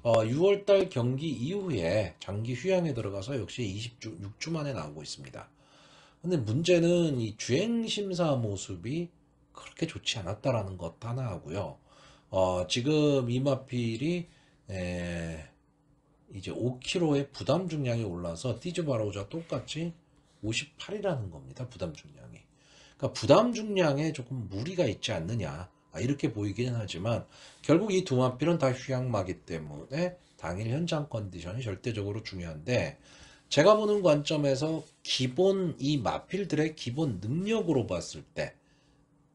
Speaker 1: 6월달 경기 이후에 장기 휴양에 들어가서 역시 26주 만에 나오고 있습니다. 근데 문제는 이 주행 심사 모습이 그렇게 좋지 않았다라는 것 하나 하고요. 지금 이 마필이 이제 5kg의 부담 중량이 올라서 티즈바로우즈와 똑같이 58이라는 겁니다. 부담 중량이. 그러니까 부담 중량에 조금 무리가 있지 않느냐 이렇게 보이기는 하지만 결국 이 두 마필은 다 휴양마기 때문에 당일 현장 컨디션이 절대적으로 중요한데 제가 보는 관점에서 기본 이 마필들의 기본 능력으로 봤을 때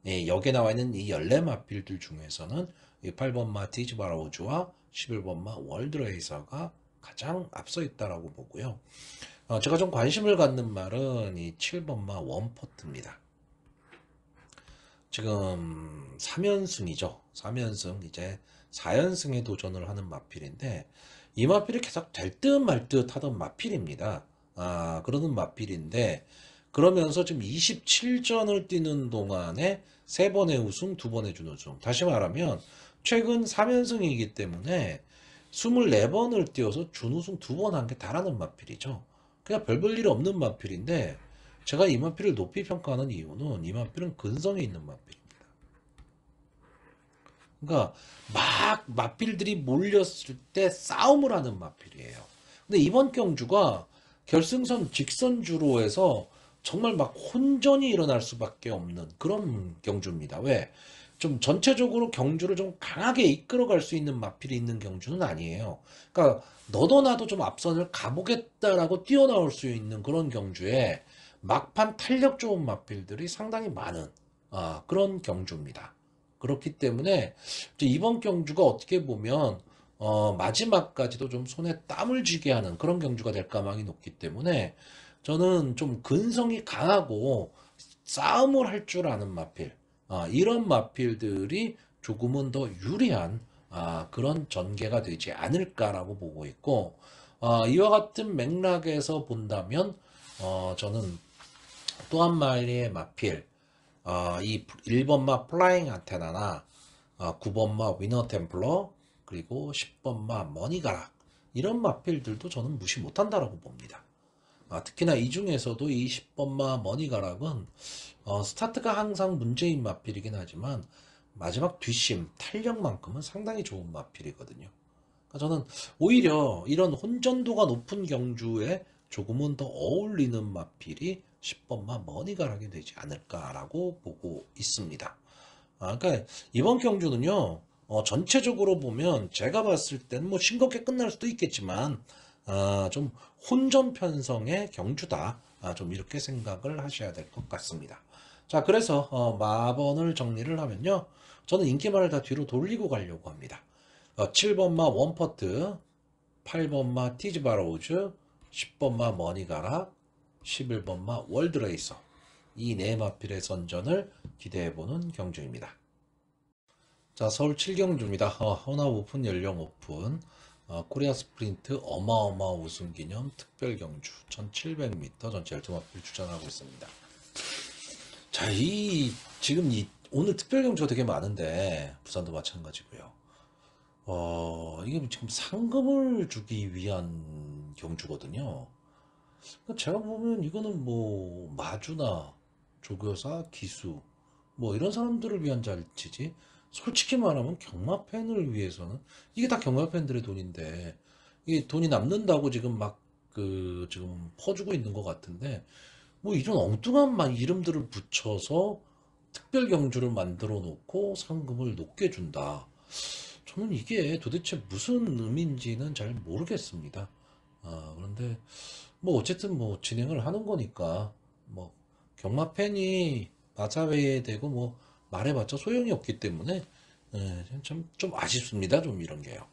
Speaker 1: 여기에 나와 있는 이 14마필들 중에서는 이 8번 마 티즈바라우즈와 11번 마 월드레이서가 가장 앞서 있다라고 보고요. 제가 좀 관심을 갖는 말은 이 7번 마 원포트입니다. 지금 3연승이죠. 3연승 이제 4연승에 도전을 하는 마필인데 이 마필이 계속 될 듯 말 듯 하던 마필입니다. 그러는 마필인데 그러면서 지금 27전을 뛰는 동안에 3번의 우승, 2번의 준우승. 다시 말하면 최근 3연승이기 때문에 24번을 뛰어서 준우승 2번 한 게 다라는 마필이죠. 그냥 별 볼 일 없는 마필인데 제가 이 마필을 높이 평가하는 이유는 이 마필은 근성이 있는 마필입니다. 그러니까 막 마필들이 몰렸을 때 싸움을 하는 마필이에요. 근데 이번 경주가 결승선 직선주로 해서 정말 막 혼전이 일어날 수밖에 없는 그런 경주입니다. 왜? 좀 전체적으로 경주를 좀 강하게 이끌어갈 수 있는 마필이 있는 경주는 아니에요. 그러니까 너도 나도 좀 앞선을 가보겠다라고 뛰어나올 수 있는 그런 경주에 막판 탄력 좋은 마필들이 상당히 많은 그런 경주입니다. 그렇기 때문에 이번 경주가 어떻게 보면 마지막까지도 좀 손에 땀을 쥐게 하는 그런 경주가 될 가망이 높기 때문에 저는 좀 근성이 강하고 싸움을 할 줄 아는 마필, 이런 마필들이 조금은 더 유리한 그런 전개가 되지 않을까라고 보고 있고, 이와 같은 맥락에서 본다면 저는 또 한 마리의 마필, 이 1번마 플라잉 안테나나 9번마 위너 템플러, 그리고 10번마 머니가락, 이런 마필들도 저는 무시 못한다라고 봅니다. 특히나 이 중에서도 이 10번마 머니가락은 스타트가 항상 문제인 마필이긴 하지만 마지막 뒷심 탄력만큼은 상당히 좋은 마필이거든요. 그러니까 저는 오히려 이런 혼전도가 높은 경주에 조금은 더 어울리는 마필이 10번마 머니가락이 되지 않을까라고 보고 있습니다. 그러니까 이번 경주는요, 전체적으로 보면 제가 봤을 때는 뭐 싱겁게 끝날 수도 있겠지만, 좀 혼전 편성의 경주다. 좀 이렇게 생각을 하셔야 될 것 같습니다. 자, 그래서 마번을 정리를 하면요, 저는 인기말을 다 뒤로 돌리고 가려고 합니다. 7번마 원퍼트, 8번마 티즈바로우즈, 10번마 머니가락, 11번마 월드레이서, 이 네 마필의 선전을 기대해보는 경주입니다. 자, 서울 7경주입니다. 허나 오픈, 연령 오픈, 코리아 스프린트 어마어마 우승 기념 특별 경주 1700m 전체 12마필 출전하고 있습니다. 자, 지금 오늘 특별 경주가 되게 많은데, 부산도 마찬가지고요. 이게 지금 상금을 주기 위한 경주거든요. 제가 보면 이거는 뭐 마주나 조교사, 기수 뭐 이런 사람들을 위한 잔치지, 솔직히 말하면 경마 팬을 위해서는 이게 다 경마 팬들의 돈인데 이게 돈이 남는다고 지금 막 지금 퍼주고 있는 것 같은데, 뭐 이런 엉뚱한 이름들을 붙여서 특별 경주를 만들어 놓고 상금을 높게 준다. 저는 이게 도대체 무슨 의미인지는 잘 모르겠습니다. 그런데 뭐 어쨌든 뭐 진행을 하는 거니까 뭐 경마 팬이 마사회에 대고 뭐 말해봤자 소용이 없기 때문에 좀 아쉽습니다. 좀 이런 게요.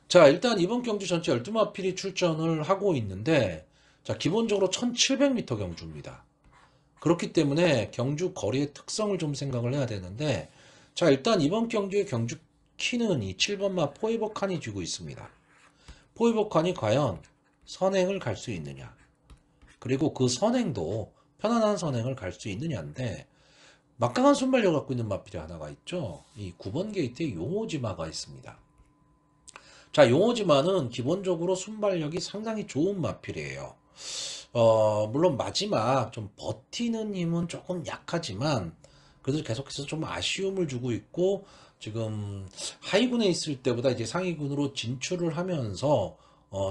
Speaker 1: 자, 일단 이번 경주 전체 12마필이 출전을 하고 있는데, 자, 기본적으로 1700m 경주입니다. 그렇기 때문에 경주 거리의 특성을 좀 생각을 해야 되는데, 자, 일단 이번 경주의 경주 키는 이 7번마 포에버 칸이 쥐고 있습니다. 포에버 칸이 과연 선행을 갈 수 있느냐, 그리고 그 선행도 편안한 선행을 갈 수 있느냐인데, 막강한 순발력을 갖고 있는 마필이 하나가 있죠. 이 9번 게이트에 용오지마가 있습니다. 자, 용오지마는 기본적으로 순발력이 상당히 좋은 마필이에요. 물론 마지막 좀 버티는 힘은 조금 약하지만 그래도 계속해서 좀 아쉬움을 주고 있고, 지금 하위군에 있을 때보다 이제 상위군으로 진출을 하면서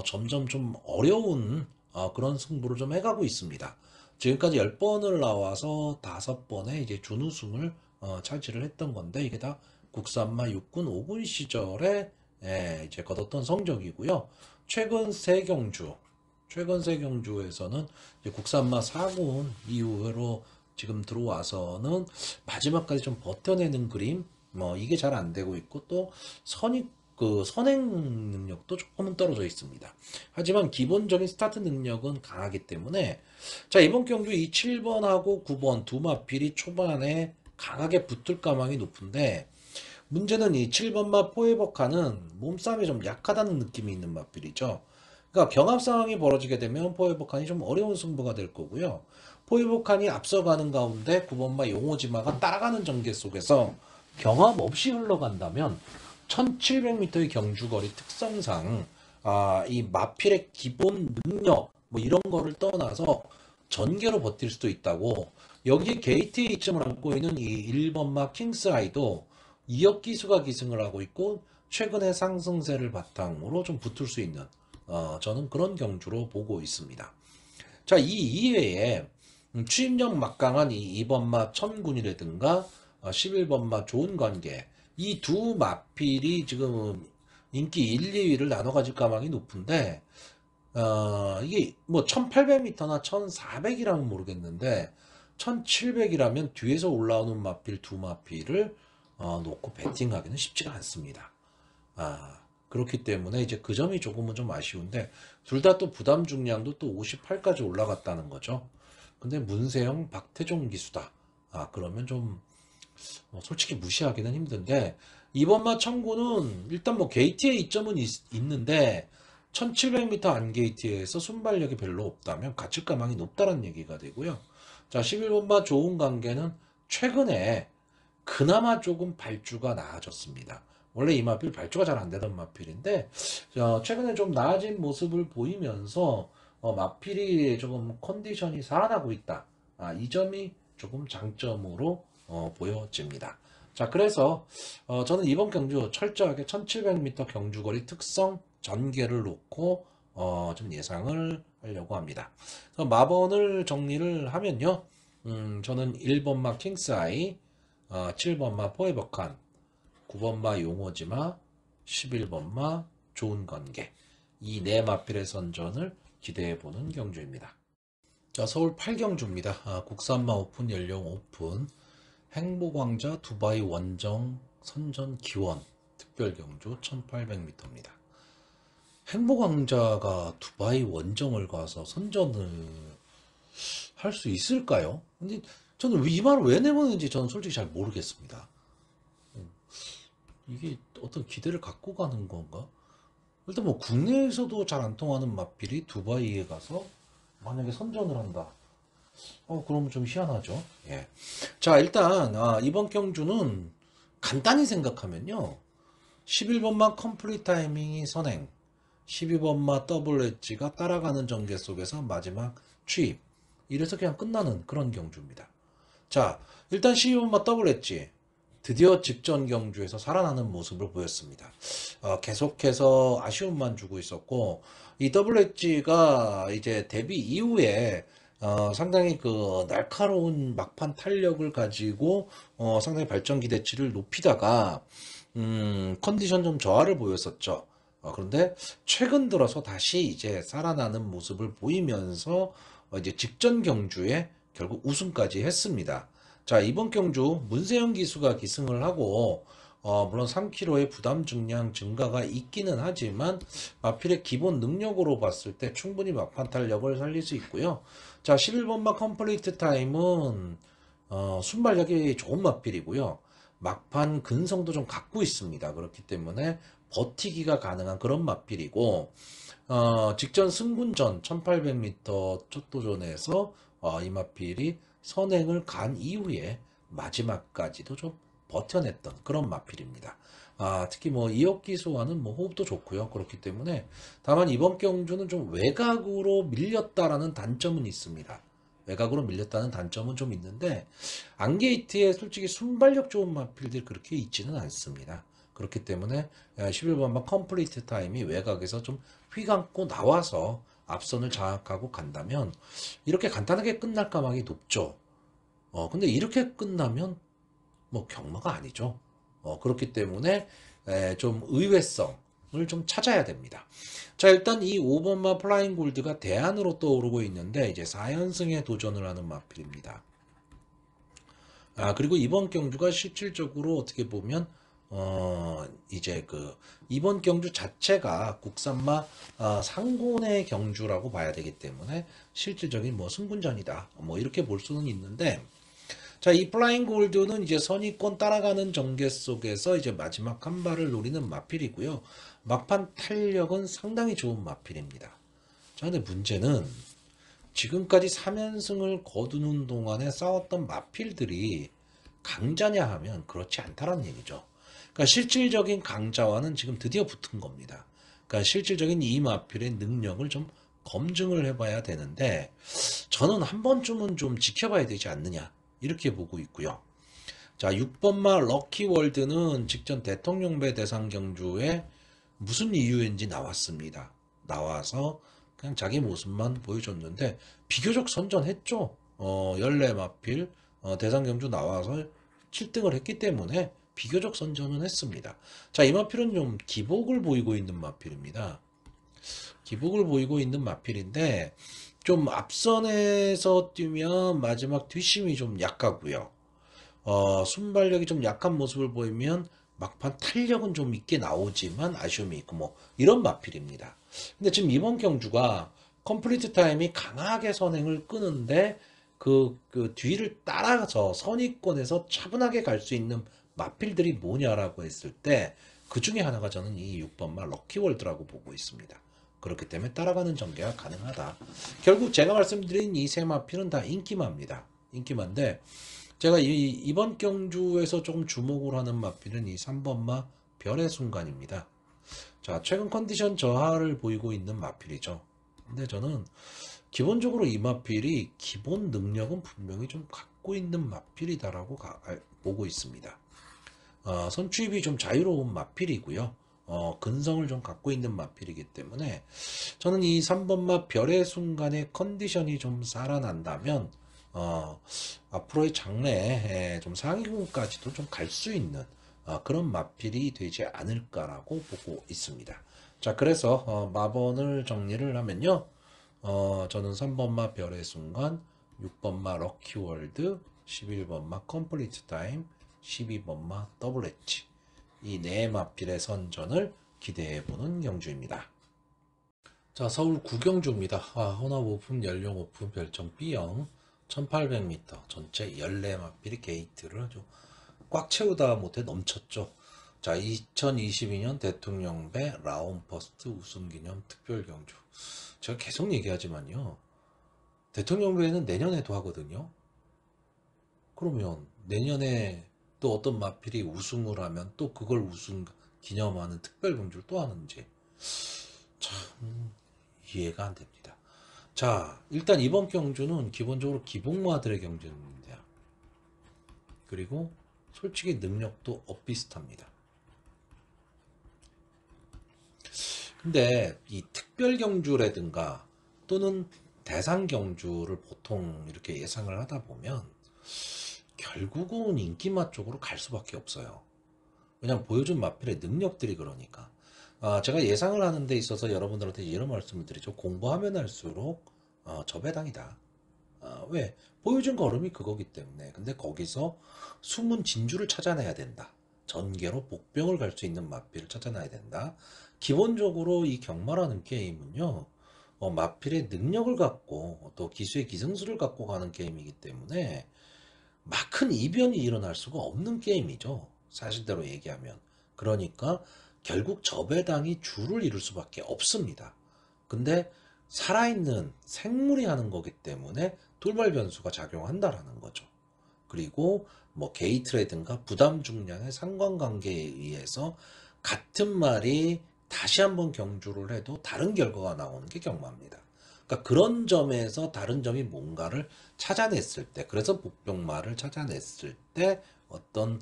Speaker 1: 점점 좀 어려운 그런 승부를 좀 해가고 있습니다. 지금까지 10번을 나와서 5번에 이제 준우승을 차지를 했던 건데, 이게 다 국산마 6군 5군 시절에 이제 거뒀던 성적이고요. 최근 세 경주에서는 이제 국산마 4군 이후로 지금 들어와서는 마지막까지 좀 버텨내는 그림, 뭐 이게 잘 안 되고 있고, 또 선행 능력도 조금은 떨어져 있습니다. 하지만 기본적인 스타트 능력은 강하기 때문에, 자, 이번 경주 이 7번하고 9번 두 마필이 초반에 강하게 붙을 가망이 높은데, 문제는 이 7번마 포에버카는 몸싸움이 좀 약하다는 느낌이 있는 마필이죠. 그러니까 경합 상황이 벌어지게 되면 포에버칸이 좀 어려운 승부가 될 거고요. 포에버칸이 앞서가는 가운데 9번마 용오지마가 따라가는 전개 속에서 경합 없이 흘러간다면 1700m의 경주거리 특성상 이 마필의 기본 능력 뭐 이런 거를 떠나서 전개로 버틸 수도 있다고, 여기에 게이트에 이점을 안고 있는 이 1번마 킹스아이도 2억 기수가 기승을 하고 있고 최근의 상승세를 바탕으로 좀 붙을 수 있는 저는 그런 경주로 보고 있습니다. 자, 이 이외에 추임력 막강한 이 2번마 천군이라든가 11번마 좋은 관계, 이 두 마필이 지금 인기 1, 2위를 나눠 가질 가망이 높은데, 이게 뭐 1800m나 1400이라면 모르겠는데 1700이라면 뒤에서 올라오는 마필 두 마필을 놓고 배팅하기는 쉽지가 않습니다. 그렇기 때문에 이제 그 점이 조금은 좀 아쉬운데, 둘 다 또 부담 중량도 또 58까지 올라갔다는 거죠. 근데 문세영, 박태종 기수다. 그러면 좀 솔직히 무시하기는 힘든데 이번 마 청구는 일단 뭐 게이트의 이점은 있는데 1700m 안 게이트에서 순발력이 별로 없다면 갇힐 가망이 높다는 얘기가 되고요. 자, 11번 마 좋은 관계는 최근에 그나마 조금 발주가 나아졌습니다. 원래 이 마필 발주가 잘 안 되던 마필인데 최근에 좀 나아진 모습을 보이면서 마필이 조금 컨디션이 살아나고 있다. 이 점이 조금 장점으로 보여집니다. 자, 그래서 저는 이번 경주 철저하게 1700m 경주거리 특성 전개를 놓고 좀 예상을 하려고 합니다. 마번을 정리를 하면요. 저는 1번마 킹스아이, 7번마 포에버칸, 9번마 용호지마, 11번마 좋은 관계, 이 네 마필의 선전을 기대해보는 경주입니다. 자, 서울 8경주입니다. 국산마 오픈, 연령 오픈, 행보광자 두바이 원정 선전 기원 특별경주 1800m입니다. 행보광자가 두바이 원정을 가서 선전을 할 수 있을까요? 근데 저는 이 말을 왜 내보는지 저는 솔직히 잘 모르겠습니다. 이게 어떤 기대를 갖고 가는 건가? 일단 뭐 국내에서도 잘 안 통하는 마필이 두바이에 가서 만약에 선전을 한다. 그러면 좀 희한하죠. 예. 자, 일단 이번 경주는 간단히 생각하면요. 11번마 컴플릿 타이밍이 선행, 12번마 더블 엣지가 따라가는 전개 속에서 마지막 취입. 이래서 그냥 끝나는 그런 경주입니다. 자, 일단 12번마 더블 엣지 드디어 직전 경주에서 살아나는 모습을 보였습니다. 계속해서 아쉬움만 주고 있었고 이 더블 엣지가 이제 데뷔 이후에 상당히 그 날카로운 막판 탄력을 가지고 상당히 발전 기대치를 높이다가 컨디션 좀 저하를 보였었죠. 그런데 최근 들어서 다시 이제 살아나는 모습을 보이면서 이제 직전 경주에 결국 우승까지 했습니다. 자, 이번 경주 문세영 기수가 기승을 하고 물론 3kg의 부담 중량 증가가 있기는 하지만 마필의 기본 능력으로 봤을 때 충분히 막판 탄력을 살릴 수 있고요. 자, 11번마 컴플리트 타임은 순발력이 좋은 마필이고요. 막판 근성도 좀 갖고 있습니다. 그렇기 때문에 버티기가 가능한 그런 마필이고 직전 승군전 1800m 첫 도전에서 이 마필이 선행을 간 이후에 마지막까지도 좀 버텨냈던 그런 마필입니다. 특히 뭐 이혁기수와는 뭐 호흡도 좋고요. 그렇기 때문에 다만 이번 경주는 좀 외곽으로 밀렸다라는 단점은 있습니다. 외곽으로 밀렸다는 단점은 좀 있는데 안게이트에 솔직히 순발력 좋은 마필들이 그렇게 있지는 않습니다. 그렇기 때문에 11번마 컴플리트 타임이 외곽에서 좀 휘감고 나와서 앞선을 장악하고 간다면 이렇게 간단하게 끝날 가망이 높죠. 근데 이렇게 끝나면 뭐 경마가 아니죠. 그렇기 때문에 좀 의외성을 좀 찾아야 됩니다. 자, 일단 이 5번마 플라잉 골드가 대안으로 떠오르고 있는데 이제 4연승에 도전을 하는 마필입니다. 그리고 이번 경주가 실질적으로 어떻게 보면 이제 그 이번 경주 자체가 국산마 상군의 경주라고 봐야 되기 때문에 실질적인 뭐 승군전이다 뭐 이렇게 볼 수는 있는데 자, 이 플라잉 골드는 이제 선의권 따라가는 전개 속에서 이제 마지막 한 발을 노리는 마필이고요. 막판 탄력은 상당히 좋은 마필입니다. 자, 근데 문제는 지금까지 3연승을 거두는 동안에 싸웠던 마필들이 강자냐 하면 그렇지 않다는 얘기죠. 그러니까 실질적인 강자와는 지금 드디어 붙은 겁니다. 그러니까 실질적인 이 마필의 능력을 좀 검증을 해봐야 되는데 저는 한 번쯤은 좀 지켜봐야 되지 않느냐 이렇게 보고 있고요. 자, 6번마 럭키월드는 직전 대통령배 대상 경주에 무슨 이유인지 나왔습니다. 나와서 그냥 자기 모습만 보여줬는데 비교적 선전했죠. 연례 마필 대상 경주 나와서 7등을 했기 때문에 비교적 선전은 했습니다. 자, 이 마필은 좀 기복을 보이고 있는 마필입니다. 기복을 보이고 있는 마필인데 좀 앞선에서 뛰면 마지막 뒷심이 좀 약하고요. 순발력이 좀 약한 모습을 보이면 막판 탄력은 좀 있게 나오지만 아쉬움이 있고 뭐 이런 마필입니다. 근데 지금 이번 경주가 컴플리트 타임이 강하게 선행을 끄는데 그 뒤를 따라서 선위권에서 차분하게 갈 수 있는 마필들이 뭐냐라고 했을 때 그 중에 하나가 저는 이 6번마 럭키월드라고 보고 있습니다. 그렇기 때문에 따라가는 전개가 가능하다. 결국 제가 말씀드린 이 세 마필은 다 인기마입니다. 인기마인데 제가 이번 경주에서 조금 주목을 하는 마필은 이 3번마 별의 순간입니다. 자, 최근 컨디션 저하를 보이고 있는 마필이죠. 근데 저는 기본적으로 이 마필이 기본 능력은 분명히 좀 갖고 있는 마필이다라고 보고 있습니다. 선취입이 좀 자유로운 마필이고요. 근성을 좀 갖고 있는 마필이기 때문에 저는 이 3번마 별의 순간의 컨디션이 좀 살아난다면 앞으로의 장래에 좀 상위군까지도 좀 갈 수 있는 그런 마필이 되지 않을까라고 보고 있습니다. 자, 그래서 마번을 정리를 하면요. 저는 3번마 별의 순간, 6번마 럭키월드, 11번마 컴플리트 타임, 12번마 더블 엣지, 이 네 마필의 선전을 기대해보는 경주입니다. 자, 서울 구경주입니다. 혼합 오픈, 연령 오픈, 별점 B형, 1800m, 전체 14마필이 게이트를 아주 꽉 채우다 못해 넘쳤죠. 자, 2022년 대통령배 라운퍼스트 우승기념 특별경주. 제가 계속 얘기하지만요. 대통령배는 내년에도 하거든요. 그러면 내년에 또 어떤 마필이 우승을 하면 또 그걸 우승 기념하는 특별경주를 또 하는지 참 이해가 안 됩니다. 자, 일단 이번 경주는 기본적으로 기복마들의 경주입니다. 그리고 솔직히 능력도 엇비슷합니다. 근데 이 특별 경주라든가 또는 대상 경주를 보통 이렇게 예상을 하다 보면 결국은 인기마 쪽으로 갈 수밖에 없어요. 왜냐면 보여준 마필의 능력들이 그러니까. 제가 예상을 하는 데 있어서 여러분들한테 이런 말씀을 드리죠. 공부하면 할수록 저배당이다. 왜? 보여준 걸음이 그거기 때문에. 근데 거기서 숨은 진주를 찾아내야 된다. 전개로 복병을 갈 수 있는 마필을 찾아내야 된다. 기본적으로 이 경마라는 게임은요. 마필의 능력을 갖고 또 기수의 기승수를 갖고 가는 게임이기 때문에 막 큰 이변이 일어날 수가 없는 게임이죠. 사실대로 얘기하면. 그러니까 결국 저배당이 주를 이룰 수밖에 없습니다. 근데 살아있는 생물이 하는 거기 때문에 돌발 변수가 작용한다라는 거죠. 그리고 뭐 게이트라든가 부담 중량의 상관관계에 의해서 같은 말이 다시 한번 경주를 해도 다른 결과가 나오는 게 경마입니다. 그러니까 그런 점에서 다른 점이 뭔가를 찾아냈을 때, 그래서 복병말을 찾아냈을 때 어떤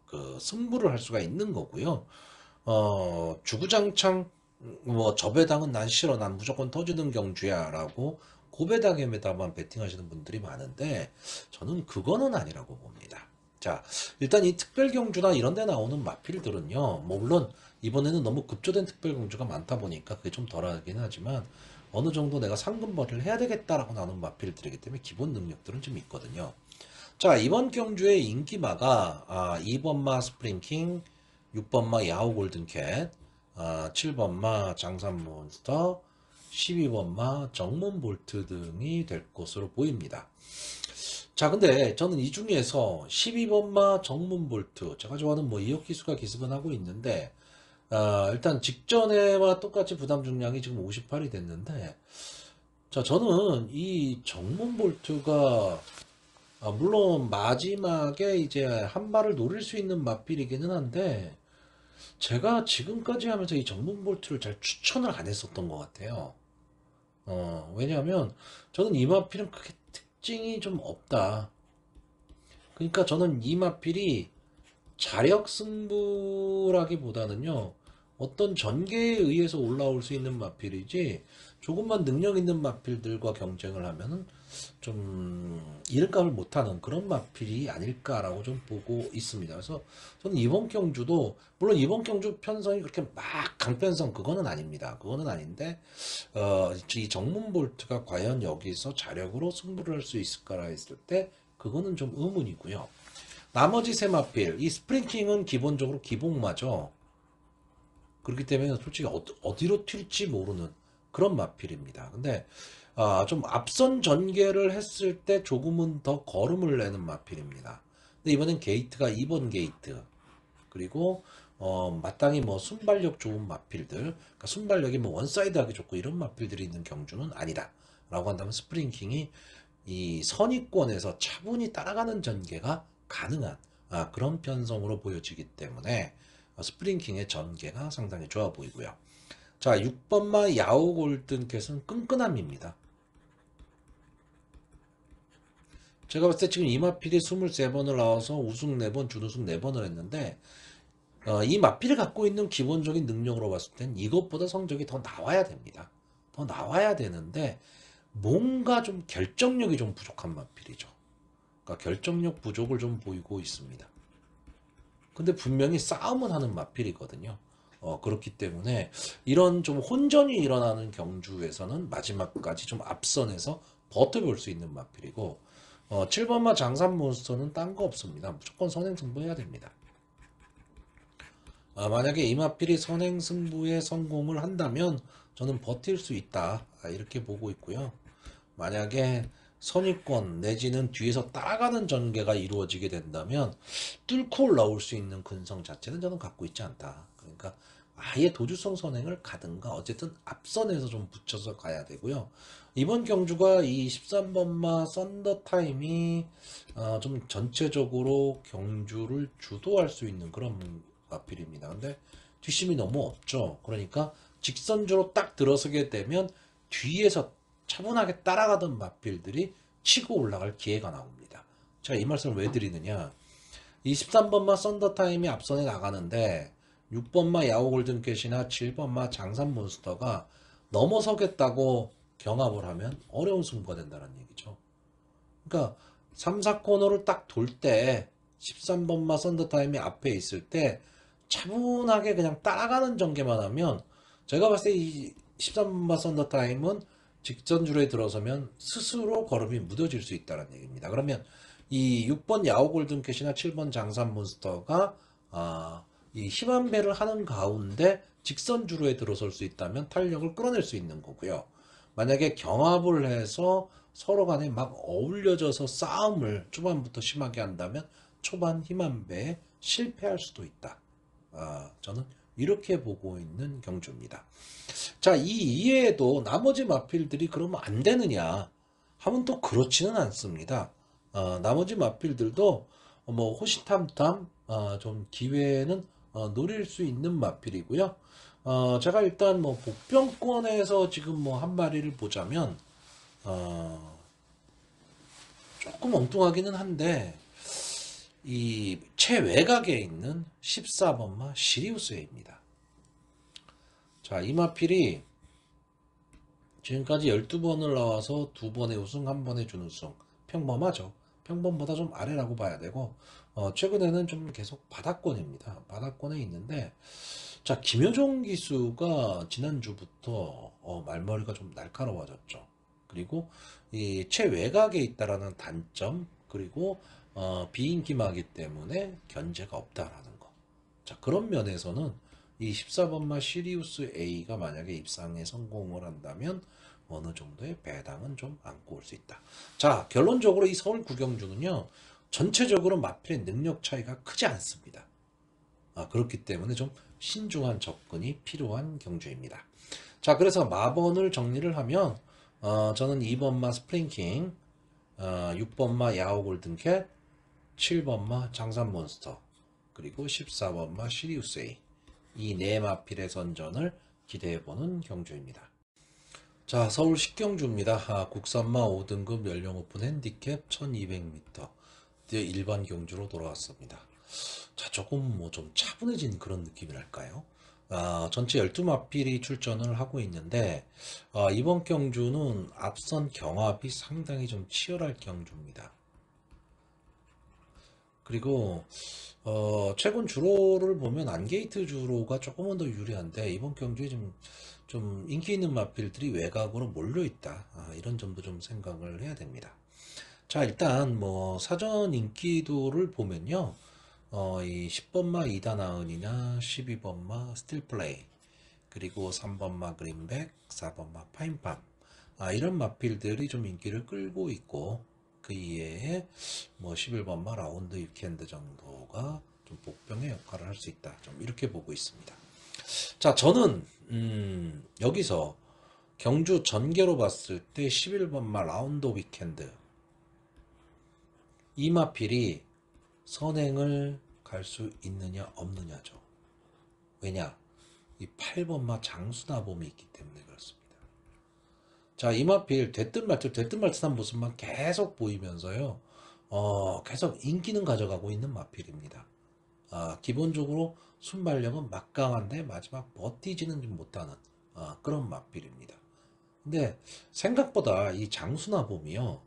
Speaker 1: 그 승부를 할 수가 있는 거고요. 주구장창 뭐 저배당은 난 싫어, 난 무조건 터지는 경주야라고 고배당에다만 베팅하시는 분들이 많은데 저는 그거는 아니라고 봅니다. 자, 일단 이 특별경주나 이런 데 나오는 마필들은요, 뭐 물론 이번에는 너무 급조된 특별경주가 많다 보니까 그게 좀 덜하긴 하지만 어느 정도 내가 상금벌이를 해야 되겠다라고 나오는 마필들이기 때문에 기본 능력들은 좀 있거든요. 자, 이번 경주의 인기마가 2번마 스프링킹, 6번마 야후 골든캣, 7번마 장산몬스터, 12번마 정문볼트 등이 될 것으로 보입니다. 자, 근데 저는 이 중에서 12번마 정문볼트, 제가 좋아하는 뭐 이혁기수가 기습은 하고 있는데 일단 직전에와 똑같이 부담 중량이 지금 58이 됐는데, 자, 저는 이 정문볼트가 물론 마지막에 이제 한 발을 노릴 수 있는 마필이기는 한데 제가 지금까지 하면서 이 정문볼트를 잘 추천을 안 했었던 것 같아요. 왜냐하면 저는 이 마필은 크게 특징이 좀 없다. 그러니까 저는 이 마필이 자력 승부라기보다는요, 어떤 전개에 의해서 올라올 수 있는 마필이지 조금만 능력 있는 마필들과 경쟁을 하면은 좀 이름값을 못하는 그런 마필이 아닐까라고 좀 보고 있습니다. 그래서 저는 이번 경주도 물론 이번 경주 편성이 그렇게 막 강편성 그거는 아닙니다. 그거는 아닌데 이 정문볼트가 과연 여기서 자력으로 승부를 할 수 있을까라 했을 때 그거는 좀 의문이고요. 나머지 세 마필, 이 스프링킹은 기본적으로 기복마죠. 그렇기 때문에 솔직히 어디로 튈지 모르는 그런 마필입니다. 근데 좀 앞선 전개를 했을 때 조금은 더 걸음을 내는 마필입니다. 근데 이번엔 게이트가 2번 게이트, 그리고 마땅히 뭐 순발력 좋은 마필들, 그러니까 순발력이 뭐 원사이드하게 좋고 이런 마필들이 있는 경주는 아니다 라고 한다면 스프링킹이 이 선위권에서 차분히 따라가는 전개가 가능한 그런 편성으로 보여지기 때문에 스프링킹의 전개가 상당히 좋아 보이고요. 자, 6번마 야오 골든캣은 끈끈함입니다. 제가 봤을 때 지금 이마필이 23번을 나와서 우승 4번, 준우승 4번을 했는데 이 마필이 갖고 있는 기본적인 능력으로 봤을 땐 이것보다 성적이 더 나와야 됩니다. 더 나와야 되는데 뭔가 좀 결정력이 좀 부족한 마필이죠. 그러니까 결정력 부족을 좀 보이고 있습니다. 근데 분명히 싸움은 하는 마필이거든요. 그렇기 때문에 이런 좀 혼전이 일어나는 경주에서는 마지막까지 좀 앞선에서 버텨볼 수 있는 마필이고 7번마 장산 몬스터는 딴 거 없습니다. 무조건 선행승부해야 됩니다. 만약에 이 마필이 선행승부에 성공을 한다면 저는 버틸 수 있다 이렇게 보고 있고요. 만약에 선입권 내지는 뒤에서 따라가는 전개가 이루어지게 된다면 뚫고 올라올 수 있는 근성 자체는 저는 갖고 있지 않다. 그러니까 아예 도주성 선행을 가든가 어쨌든 앞선에서 좀 붙여서 가야 되고요. 이번 경주가 이 13번마 썬더타임이 좀 전체적으로 경주를 주도할 수 있는 그런 마필입니다. 근데 뒷심이 너무 없죠. 그러니까 직선주로 딱 들어서게 되면 뒤에서 차분하게 따라가던 마필들이 치고 올라갈 기회가 나옵니다. 제가 이 말씀을 왜 드리느냐. 23번마 썬더타임이 앞선에 나가는데 6번마 야오 골든캣이나 7번마 장산 몬스터가 넘어서겠다고 경합을 하면 어려운 승부가 된다는 얘기죠. 그러니까 3, 4코너를 딱 돌 때 13번마 썬더타임이 앞에 있을 때 차분하게 그냥 따라가는 전개만 하면 제가 봤을 때 이 13번마 썬더타임은 직전줄에 들어서면 스스로 걸음이 무뎌질 수 있다는 얘기입니다. 그러면 이 6번 야오 골든캣이나 7번 장산 몬스터가 이 힘한 배를 하는 가운데 직선주로에 들어설 수 있다면 탄력을 끌어낼 수 있는 거고요. 만약에 경합을 해서 서로 간에 막 어울려져서 싸움을 초반부터 심하게 한다면 초반 힘한 배에 실패할 수도 있다. 저는 이렇게 보고 있는 경주입니다. 자, 이 이외에도 나머지 마필들이 그러면 안 되느냐 하면 또 그렇지는 않습니다. 나머지 마필들도 뭐 호시탐탐 좀 기회는 노릴 수 있는 마필이고요. 제가 일단 뭐 복병권에서 지금 뭐 한 마리를 보자면 조금 엉뚱하기는 한데 이 최외곽에 있는 14번마 시리우스입니다. 자, 이 마필이 지금까지 12번을 나와서 2번의 우승, 1번의 준우승. 평범하죠. 평범보다 좀 아래라고 봐야 되고, 최근에는 좀 계속 바닥권입니다. 바닥권에 있는데, 자, 김효종 기수가 지난주부터 말머리가 좀 날카로워졌죠. 그리고 이 최외곽에 있다라는 단점, 그리고 비인기마기 때문에 견제가 없다라는 거. 자, 그런 면에서는 이 14번마 시리우스 A가 만약에 입상에 성공을 한다면 어느 정도의 배당은 좀 안고 올 수 있다. 자, 결론적으로 이 서울 구경주는요, 전체적으로 마필의 능력 차이가 크지 않습니다. 그렇기 때문에 좀 신중한 접근이 필요한 경주입니다. 자, 그래서 마번을 정리를 하면 저는 2번마 스프링킹, 6번마 야오 골든캣, 7번마 장산몬스터, 그리고 14번마 시리우스 A, 이 네 마필의 선전을 기대해보는 경주입니다. 자, 서울 식경주입니다. 국산마 5등급 연령 오픈 핸디캡 1200m 드디어 일반 경주로 돌아왔습니다. 자, 조금 뭐 좀 차분해진 그런 느낌이랄까요? 전체 12마필이 출전을 하고 있는데 이번 경주는 앞선 경합이 상당히 좀 치열할 경주입니다. 그리고 최근 주로를 보면 안게이트 주로가 조금은 더 유리한데 이번 경주에 좀 인기 있는 마필들이 외곽으로 몰려있다. 이런 점도 좀 생각을 해야 됩니다. 자, 일단 뭐 사전 인기도를 보면요. 이 10번마 이다나은이나 12번마 스틸플레이, 그리고 3번마 그린백, 4번마 파인팜. 이런 마필들이 좀 인기를 끌고 있고, 그 이외에 뭐 11번마 라운드 위켄드 정도가 좀 복병의 역할을 할 수 있다. 좀 이렇게 보고 있습니다. 자, 저는 여기서 경주 전개로 봤을 때 11번마 라운드 위켄드 이 마필이 선행을 갈 수 있느냐 없느냐죠. 왜냐? 이 8번마 장수나봄이 있기 때문에 그렇습니다. 자, 이 마필 됐든 말듯한 모습만 계속 보이면서요. 계속 인기는 가져가고 있는 마필입니다. 기본적으로 순발력은 막강한데 마지막 버티지는 좀 못하는 그런 마필입니다. 근데 생각보다 이 장수나봄이요.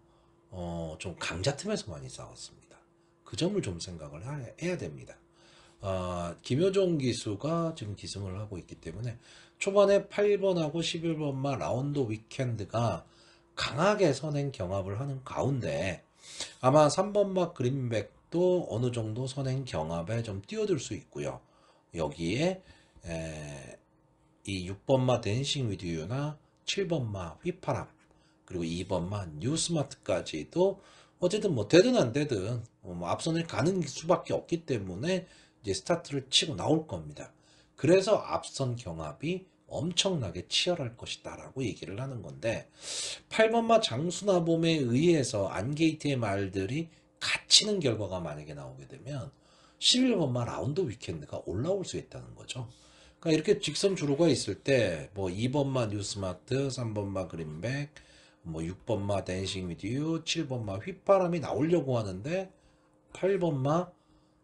Speaker 1: 좀 강자 틈에서 많이 싸웠습니다. 그 점을 좀 생각을 해야 됩니다. 김효종 기수가 지금 기승을 하고 있기 때문에 초반에 8번하고 11번마 라운드 위켄드가 강하게 선행 경합을 하는 가운데 아마 3번마 그린백도 어느 정도 선행 경합에 좀 뛰어들 수 있고요. 여기에 이 6번마 댄싱 위드유나 7번마 휘파람 그리고 2번마 뉴스마트까지도 어쨌든 뭐 되든 안 되든 뭐 앞선을 가는 수밖에 없기 때문에 이제 스타트를 치고 나올 겁니다. 그래서 앞선 경합이 엄청나게 치열할 것이다 라고 얘기를 하는 건데 8번마 장수나봄에 의해서 안게이트의 말들이 갇히는 결과가 만약에 나오게 되면 11번마 라운드 위켄드가 올라올 수 있다는 거죠. 그러니까 이렇게 직선 주로가 있을 때 뭐 2번마 뉴스마트, 3번마 그린백, 뭐 6번마 댄싱 위드유, 7번마 휘파람이 나오려고 하는데 8번마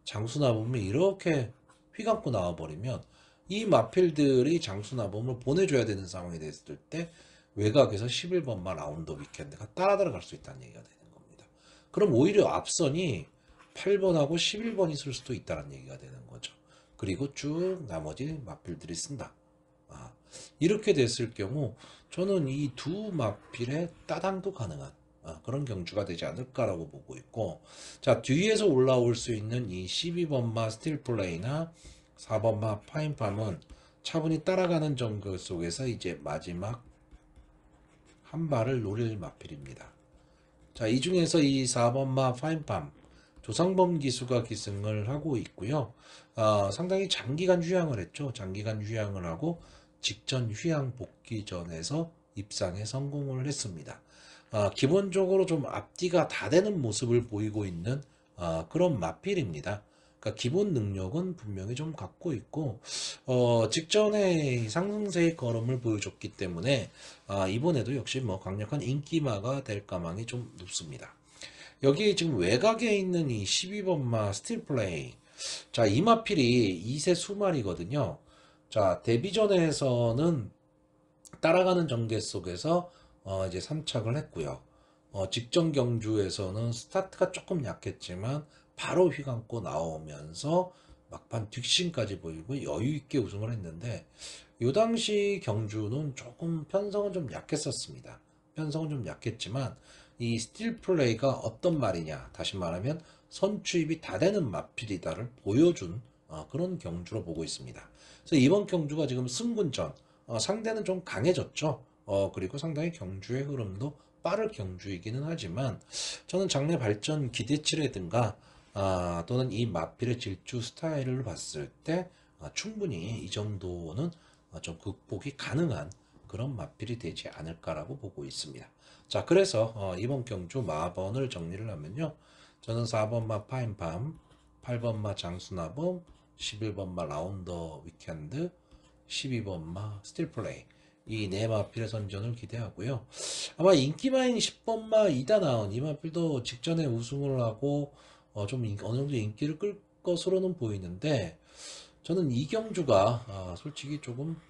Speaker 1: 장수나봄이 이렇게 휘감고 나와버리면 이 마필들이 장수나봄을 보내줘야 되는 상황이 됐을 때 외곽에서 11번마 라운드 위켄드가 따라 들어갈 수 있다는 얘기가 되는 겁니다. 그럼 오히려 앞선이 8번하고 11번이 있을 수도 있다는 얘기가 되는 거죠. 그리고 쭉 나머지 마필들이 쓴다. 이렇게 됐을 경우 저는 이 두 마필의 따당도 가능한 그런 경주가 되지 않을까라고 보고 있고, 자, 뒤에서 올라올 수 있는 이 12번마 스틸플레이나 4번마 파인팜은 차분히 따라가는 정글 속에서 이제 마지막 한 발을 노릴 마필입니다. 자, 이 중에서 이 4번마 파인팜 조상범 기수가 기승을 하고 있고요. 상당히 장기간 휴양을 했죠. 장기간 휴양을 하고 직전 휴양 복귀전에서 입상에 성공을 했습니다. 기본적으로 좀 앞뒤가 다 되는 모습을 보이고 있는 그런 마필입니다. 그러니까 기본 능력은 분명히 좀 갖고 있고 직전에 상승세의 걸음을 보여줬기 때문에 이번에도 역시 뭐 강력한 인기마가 될 가망이 좀 높습니다. 여기 지금 외곽에 있는 이 12번마 스틸플레이, 자, 이 마필이 2세 수말이거든요. 자, 데뷔전에서는 따라가는 전개 속에서 이제 3착을 했고요. 직전 경주에서는 스타트가 조금 약했지만 바로 휘감고 나오면서 막판 뒷심까지 보이고 여유 있게 우승을 했는데 이 당시 경주는 조금 편성은 좀 약했었습니다. 편성은 좀 약했지만 이 스틸 플레이가 어떤 말이냐, 다시 말하면 선추입이 다 되는 마필이다를 보여준 그런 경주로 보고 있습니다. 그래서 이번 경주가 지금 승군전, 상대는 좀 강해졌죠. 그리고 상당히 경주의 흐름도 빠를 경주이기는 하지만 저는 장래 발전 기대치라든가 또는 이 마필의 질주 스타일을 봤을 때 충분히 이 정도는 좀 극복이 가능한 그런 마필이 되지 않을까라고 보고 있습니다. 자, 그래서 이번 경주 마번을 정리를 하면요. 저는 4번마 파인팜, 8번마 장수나봄, 11번마 라운더 위켄드, 12번마 스틸플레이 이 네 마필의 선전을 기대하고요. 아마 인기마인 10번마 이다 나온 이 마필도 직전에 우승을 하고 좀 어느 정도 인기를 끌 것으로는 보이는데 저는 이 경주가 솔직히 조금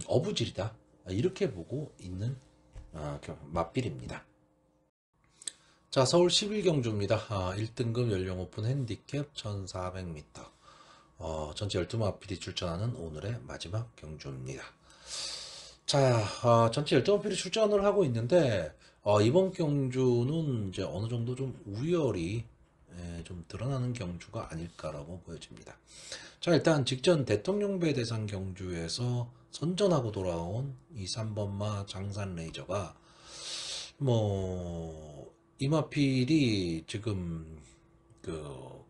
Speaker 1: 어부질이다 이렇게 보고 있는 맞빌입니다. 자, 서울 11경주입니다. 1등급 연령 오픈 핸디캡 1400m. 전체 12마필이 출전하는 오늘의 마지막 경주입니다. 자, 전체 12마필이 출전을 하고 있는데, 이번 경주는 이제 어느 정도 좀 우열이 좀 드러나는 경주가 아닐까라고 보여집니다. 자, 일단 직전 대통령배 대상 경주에서 선전하고 돌아온 이 3번마 장산 레이저가 뭐 이마필이 지금 그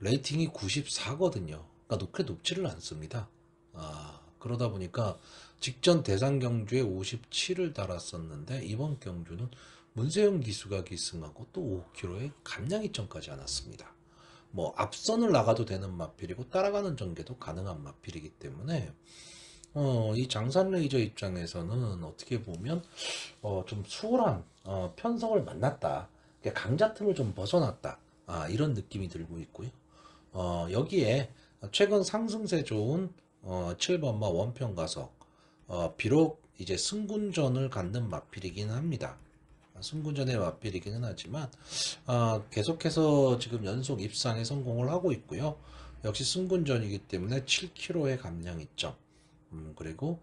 Speaker 1: 레이팅이 94거든요. 그러니까 그렇게 높지를 않습니다. 그러다 보니까 직전 대상 경주에 57을 달았었는데 이번 경주는 문세영 기수가 기승하고 또 5km에 감량 이점까지 않았습니다. 뭐 앞선을 나가도 되는 마필이고 따라가는 전개도 가능한 마필이기 때문에 이 장산 레이저 입장에서는 어떻게 보면 좀 수월한 편성을 만났다. 그러니까 강자 틈을 좀 벗어났다. 이런 느낌이 들고 있고요. 여기에 최근 상승세 좋은 7번마 원평가석 비록 이제 승군전을 갖는 마필이긴 합니다. 승군전의 마필이기는 하지만 계속해서 지금 연속 입상에 성공을 하고 있고요. 역시 승군전이기 때문에 7km의 감량 이점 그리고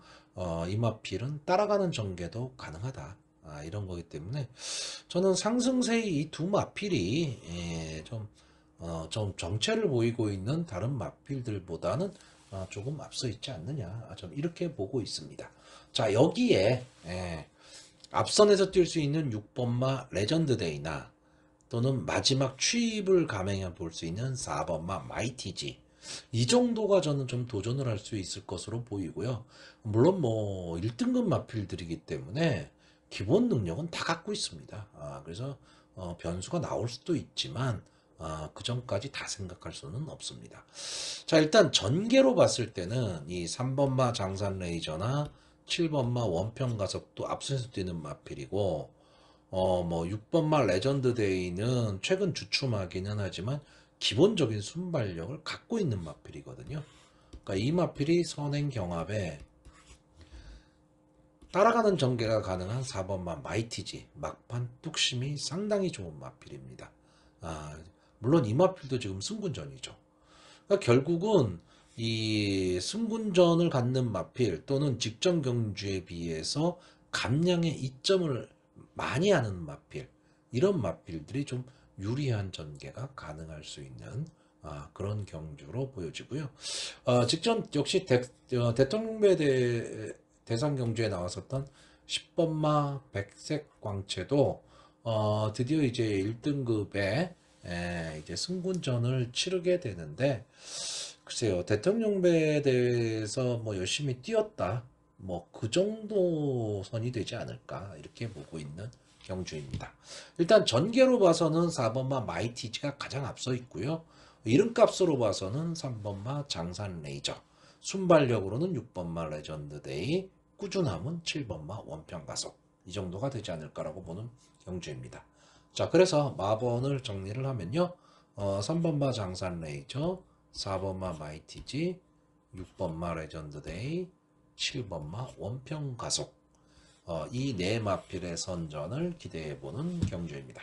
Speaker 1: 이 마필은 따라가는 전개도 가능하다. 이런 거기 때문에 저는 상승세의 이 두 마필이 좀 정체를 보이고 있는 다른 마필들보다는 조금 앞서 있지 않느냐. 좀 이렇게 보고 있습니다. 자, 여기에 앞선에서 뛸 수 있는 6번마 레전드데이나 또는 마지막 취입을 감행해 볼 수 있는 4번마 마이티지 이 정도가 저는 좀 도전을 할 수 있을 것으로 보이고요. 물론 뭐 1등급 마필들이기 때문에 기본 능력은 다 갖고 있습니다. 그래서 변수가 나올 수도 있지만 그 전까지 다 생각할 수는 없습니다. 자, 일단 전개로 봤을 때는 이 3번마 장산 레이저나 7번마 원평 가속도 앞선에서 뛰는 마필이고 뭐 6번마 레전드 데이는 최근 주춤하기는 하지만 기본적인 순발력을 갖고 있는 마필이거든요. 그러니까 이 마필이 선행 경합에 따라가는 전개가 가능한 4번마 마이티지 막판 뚝심이 상당히 좋은 마필입니다. 물론 이 마필도 지금 승군전이죠. 그러니까 결국은 이 승군전을 갖는 마필 또는 직전 경주에 비해서 감량의 이점을 많이 하는 마필 이런 마필들이 좀 유리한 전개가 가능할 수 있는 그런 경주로 보여지고요. 직전 역시 대통령배 대상 경주에 나왔었던 10번마 백색 광채도 드디어 이제 1등급에 이제 승군전을 치르게 되는데 글쎄요 대통령배에 대해서 뭐 열심히 뛰었다 뭐 그 정도 선이 되지 않을까 이렇게 보고 있는 경주입니다. 일단 전개로 봐서는 4번마 마이티지가 가장 앞서 있고요. 이름값으로 봐서는 3번마 장산 레이저 순발력으로는 6번마 레전드데이 꾸준함은 7번마 원평가속 이 정도가 되지 않을까라고 보는 경주입니다. 자, 그래서 마번을 정리를 하면요. 3번마 장산 레이저, 4번마 마이티지, 6번마 레전드데이, 7번마 원평가속 이 네 마필의 선전을 기대해보는 경주입니다.